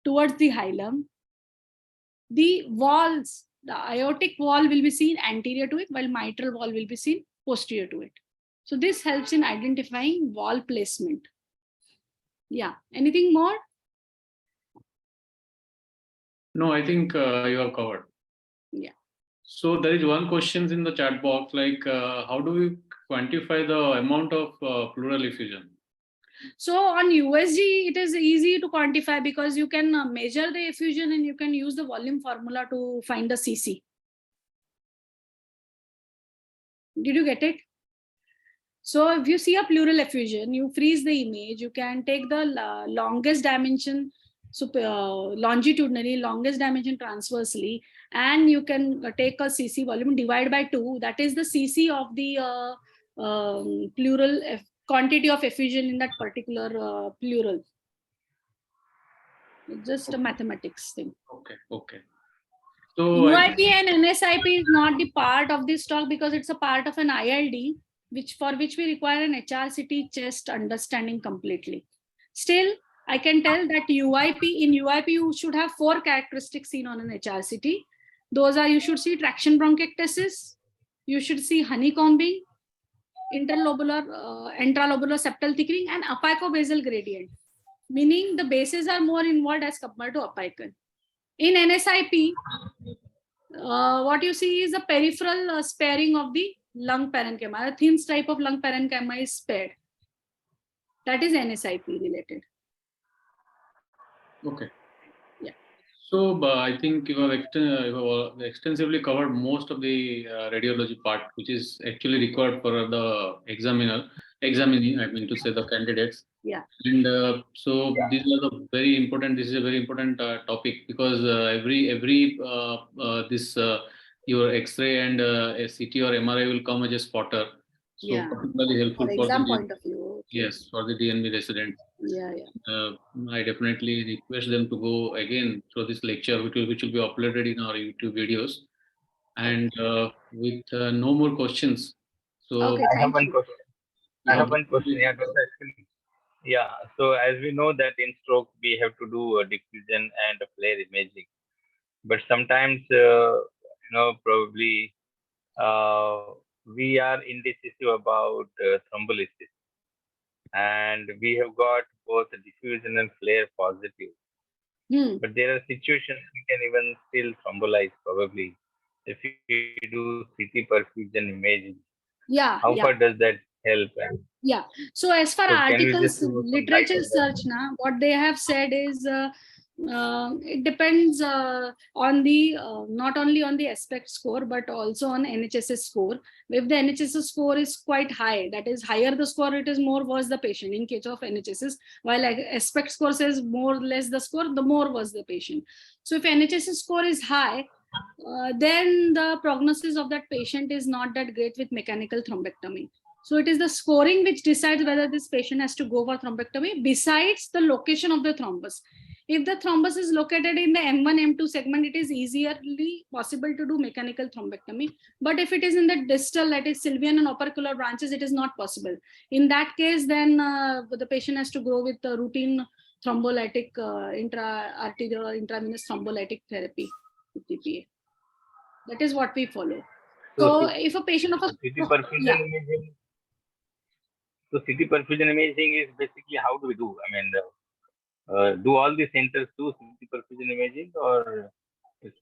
towards the hilum, the walls, the aortic wall will be seen anterior to it, while mitral wall will be seen posterior to it. So this helps in identifying wall placement. Yeah, anything more? No, I think you have covered. Yeah. So there is one question in the chat box, like how do we quantify the amount of pleural effusion? So on USG, it is easy to quantify because you can measure the effusion and you can use the volume formula to find the CC. Did you get it? So if you see a pleural effusion, you freeze the image, you can take the longest dimension longitudinally, longest dimension transversely, and you can take a CC volume, divide by 2. That is the CC of the pleural quantity of effusion in that particular pleural. It's just a mathematics thing. Okay. So I UIP and NSIP is not the part of this talk because it's a part of an ILD, for which we require an HRCT chest understanding completely. Still, I can tell that in UIP, you should have 4 characteristics seen on an HRCT. Those are, you should see traction bronchiectasis, you should see honeycombing, intralobular septal thickening, and apicobasal gradient, meaning the bases are more involved as compared to apical. In NSIP, what you see is a peripheral sparing of the lung parenchyma. A thin stripe of lung parenchyma is spared. That is NSIP related. Okay. Yeah. So I think you have extensively covered most of the radiology part, which is actually required for the examining, I mean to say, the candidates. Yeah. And so these are the very important. This is a very important topic because every your X-ray and a CT or MRI will come as a spotter. So Yeah. particularly helpful For exam point of view. Okay. Yes, for the DNB residents. Yeah. I definitely request them to go again through this lecture, which will be uploaded in our YouTube videos, and with no more questions. So Okay, I have one question. Yeah. Yeah, Dr. Ashwini. Yeah. So as we know that in stroke we have to do a diffusion and a flare imaging, but sometimes probably we are indecisive about thrombolysis, and we have got both diffusion and flare positive. But there are situations we can even still thrombolize probably if you do CT perfusion imaging. Yeah. How far does that help? Yeah. So as far So can you articles, just throw some light literature on that? search now, what they have said is it depends on the not only on the aspect score but also on NHSS score. If the NHSS score is quite high, that is higher the score, it is more worse the patient in case of NHSS, while aspect score says more or less the score, the more worse the patient. So if NHSS score is high, then the prognosis of that patient is not that great with mechanical thrombectomy. So it is the scoring which decides whether this patient has to go for thrombectomy besides the location of the thrombus. If the thrombus is located in the M1, M2 segment, it is easily possible to do mechanical thrombectomy. But if it is in the distal, that is sylvian and opercular branches, it is not possible. In that case, then the patient has to go with the routine thrombolytic intra-arterial or intravenous thrombolytic therapy, TPA. That is what we follow. So if a patient of a CT perfusion imaging. So CT perfusion imaging is basically, how do we do? I mean, do all the centers do CT perfusion imaging, or it's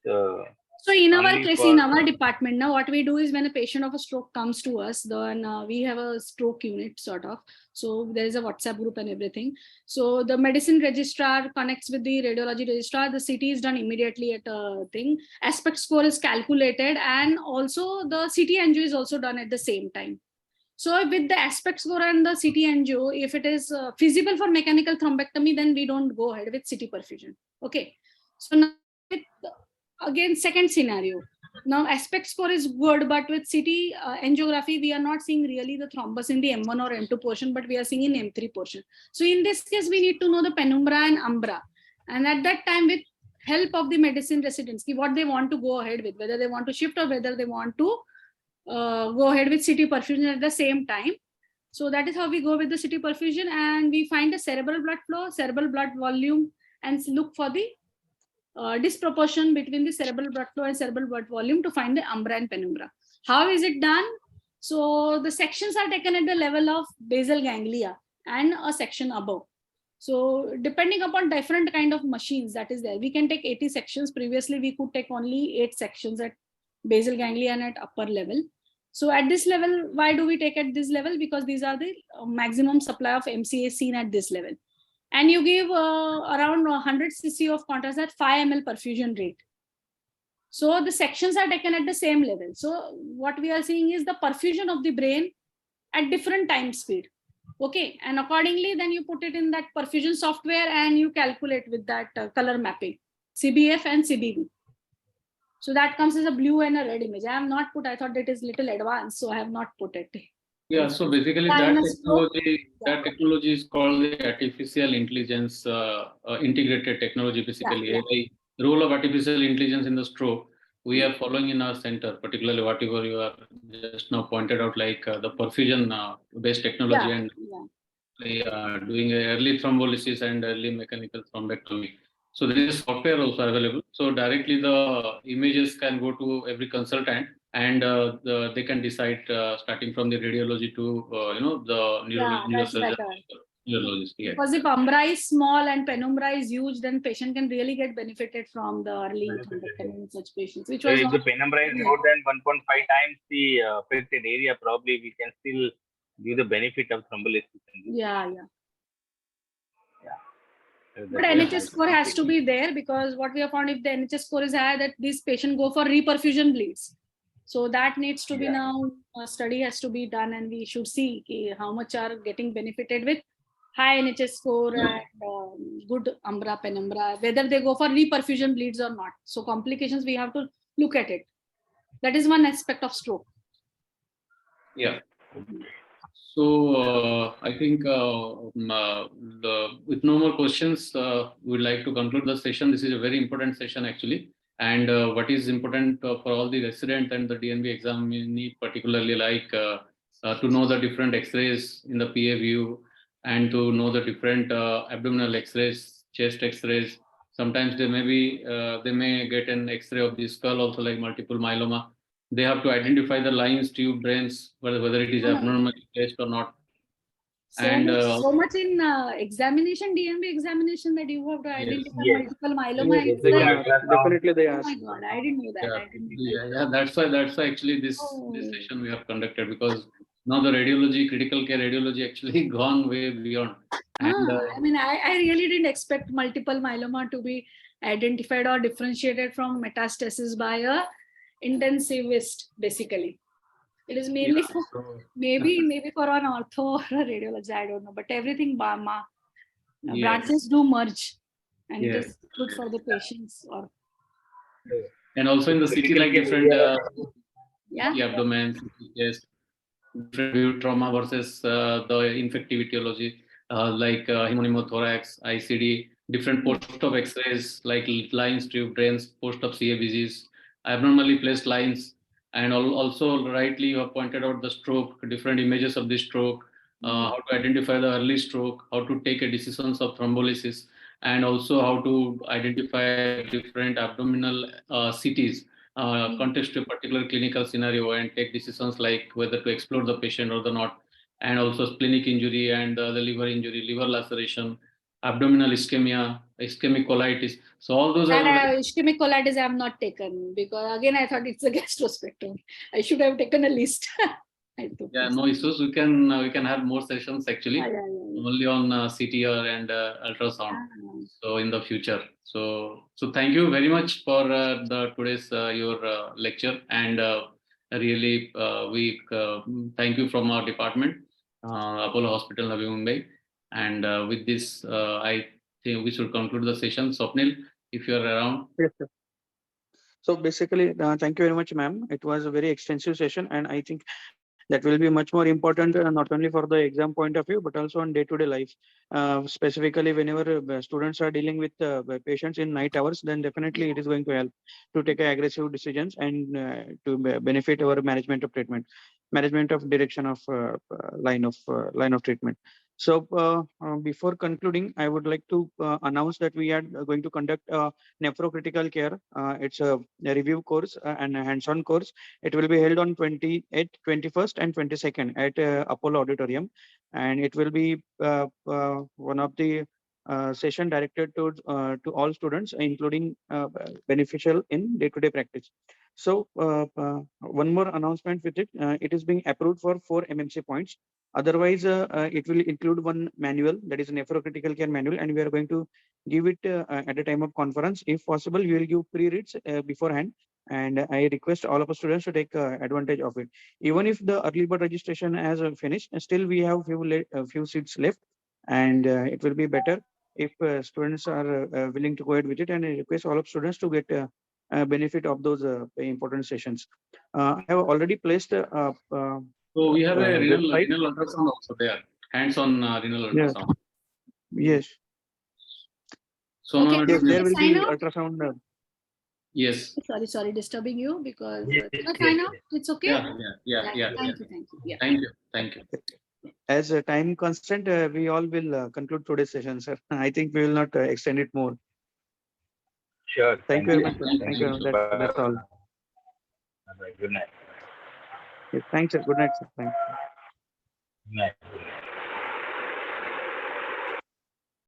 so in our only case, for in our department, now what we do is when a patient of a stroke comes to us, then we have a stroke unit sort of. So there is a WhatsApp group and everything. So the medicine registrar connects with the radiology registrar. The CT is done immediately at a thing. Aspect score is calculated, and also the CT angio is also done at the same time. So with the aspect score and the CT angio, if it is feasible for mechanical thrombectomy, then we don't go ahead with CT perfusion. Okay. So now again, second scenario. Now aspect score is good, but with CT angiography, we are not seeing really the thrombus in the M1 or M2 portion, but we are seeing in M3 portion. So in this case, we need to know the penumbra and umbra. And at that time, with help of the medicine residents, what they want to go ahead with, whether they want to shift or whether they want to go ahead with CT perfusion at the same time. So that is how we go with the CT perfusion, and we find the cerebral blood flow, cerebral blood volume, and look for the disproportion between the cerebral blood flow and cerebral blood volume to find the umbra and penumbra. How is it done? So the sections are taken at the level of basal ganglia and a section above. So depending upon different kind of machines that is there, we can take 80 sections. Previously, we could take only 8 sections at basal ganglia and at upper level. So at this level, why do we take at this level? Because these are the maximum supply of MCA seen at this level. And you give around 100 cc of contrast at 5 ml perfusion rate. So the sections are taken at the same level. So what we are seeing is the perfusion of the brain at different time speed. Okay, and accordingly, then you put it in that perfusion software and you calculate with that color mapping, CBF and CBV. So that comes as a blue and a red image. I have not put, I thought it is little advanced, so I have not put it. Yeah, so basically that technology is called the artificial intelligence integrated technology, basically. Yeah. AI, the role of artificial intelligence in the stroke, we are following in our center, particularly whatever you are just now pointed out, like the perfusion based technology, and doing early thrombolysis and early mechanical thrombectomy. So there is software also available. So directly the images can go to every consultant, and they can decide starting from the radiology to the neurosurgeon, neurologist. Yeah. Because if umbra is small and penumbra is huge, then patient can really get benefited from the early thrombectomy in such patients. Which was if the penumbra is more than 1.5 times the affected area, probably we can still give the benefit of thrombolysis. Yeah. But NHS score has to be there, because what we have found, if the NHS score is high, that this patient go for reperfusion bleeds. So that needs to be now, a study has to be done, and we should see how much are getting benefited with high NHS score and good umbra, penumbra, whether they go for reperfusion bleeds or not. So complications, we have to look at it. That is one aspect of stroke. Yeah. So I think with no more questions, we'd like to conclude the session. This is a very important session actually. And what is important for all the resident and the DNB examinee, particularly, like to know the different X-rays in the PA view, and to know the different abdominal X-rays, chest X-rays. Sometimes they may get an X-ray of the skull also, like multiple myeloma. They have to identify the lines, tube, brains, whether it is abnormally placed or not. So much in examination, DNB examination, that you have to identify multiple myeloma. Definitely they ask. Oh my God, I didn't know that. Yeah, that's why actually this session we have conducted, because now the radiology, critical care radiology, actually gone way beyond. And, I mean, I really didn't expect multiple myeloma to be identified or differentiated from metastasis by a intensivist, basically. It is mainly for maybe for an ortho or a radiologist, I don't know, but everything branches do merge, and it is good for the patients. And also in the CT, like different abdomen, chest, different view trauma versus the infective etiology, like pneumothorax, ICD, different post-op X-rays like lines, tube drains, post-op CABGs, abnormally placed lines, and also rightly you have pointed out the stroke, different images of the stroke, how to identify the early stroke, how to take a decisions of thrombolysis, and also how to identify different abdominal CTs, context to a particular clinical scenario, and take decisions like whether to explore the patient or the not, and also splenic injury and the liver injury, liver laceration, abdominal ischemia, ischemic colitis. So all those And are ischemic colitis I have not taken because again I thought it's a gastrospectrum. I should have taken a list. yeah, no issues. We can have more sessions actually, only on CT and ultrasound. So in the future. So thank you very much for the today's your lecture, and really we thank you from our department, Apollo Hospital, Navi Mumbai. And with this, I think we should conclude the session. Swapnil, if you are around. Yes, sir. So basically, thank you very much, ma'am. It was a very extensive session, and I think that will be much more important not only for the exam point of view, but also on day-to-day life. Specifically, whenever students are dealing with patients in night hours, then definitely it is going to help to take aggressive decisions and to benefit our management of treatment, management of direction of line of treatment. So before concluding, I would like to announce that we are going to conduct a nephrocritical care. It's a review course and a hands-on course. It will be held on 28th, 21st, and 22nd at Apollo Auditorium, and it will be one of the session directed to all students, including beneficial in day-to-day practice. So one more announcement with it. It is being approved for 4 MMC points. Otherwise, it will include one manual, that is a nephrocritical care manual, and we are going to give it at the time of conference. If possible, we will give pre-reads beforehand, and I request all of our students to take advantage of it. Even if the early bird registration has finished, still we have few seats left, and it will be better if students are willing to go ahead with it. And I request all of students to get benefit of those important sessions. I have already placed So we have a website. renal ultrasound also there, hands-on renal ultrasound. Yes. So Okay, now Yes, there will be sign out. ultrasound. Yes. Sorry, disturbing you because Yes, sign out. It's okay. Yeah. Thank you. Yeah. Thank you. As a time constant, we all will conclude today's session, sir. I think we will not extend it more. sure. Thank you very much, sir. Thank Thank you. you. That's all. Good night. Yes, thanks, sir. Good night, sir. Thanks. Good night.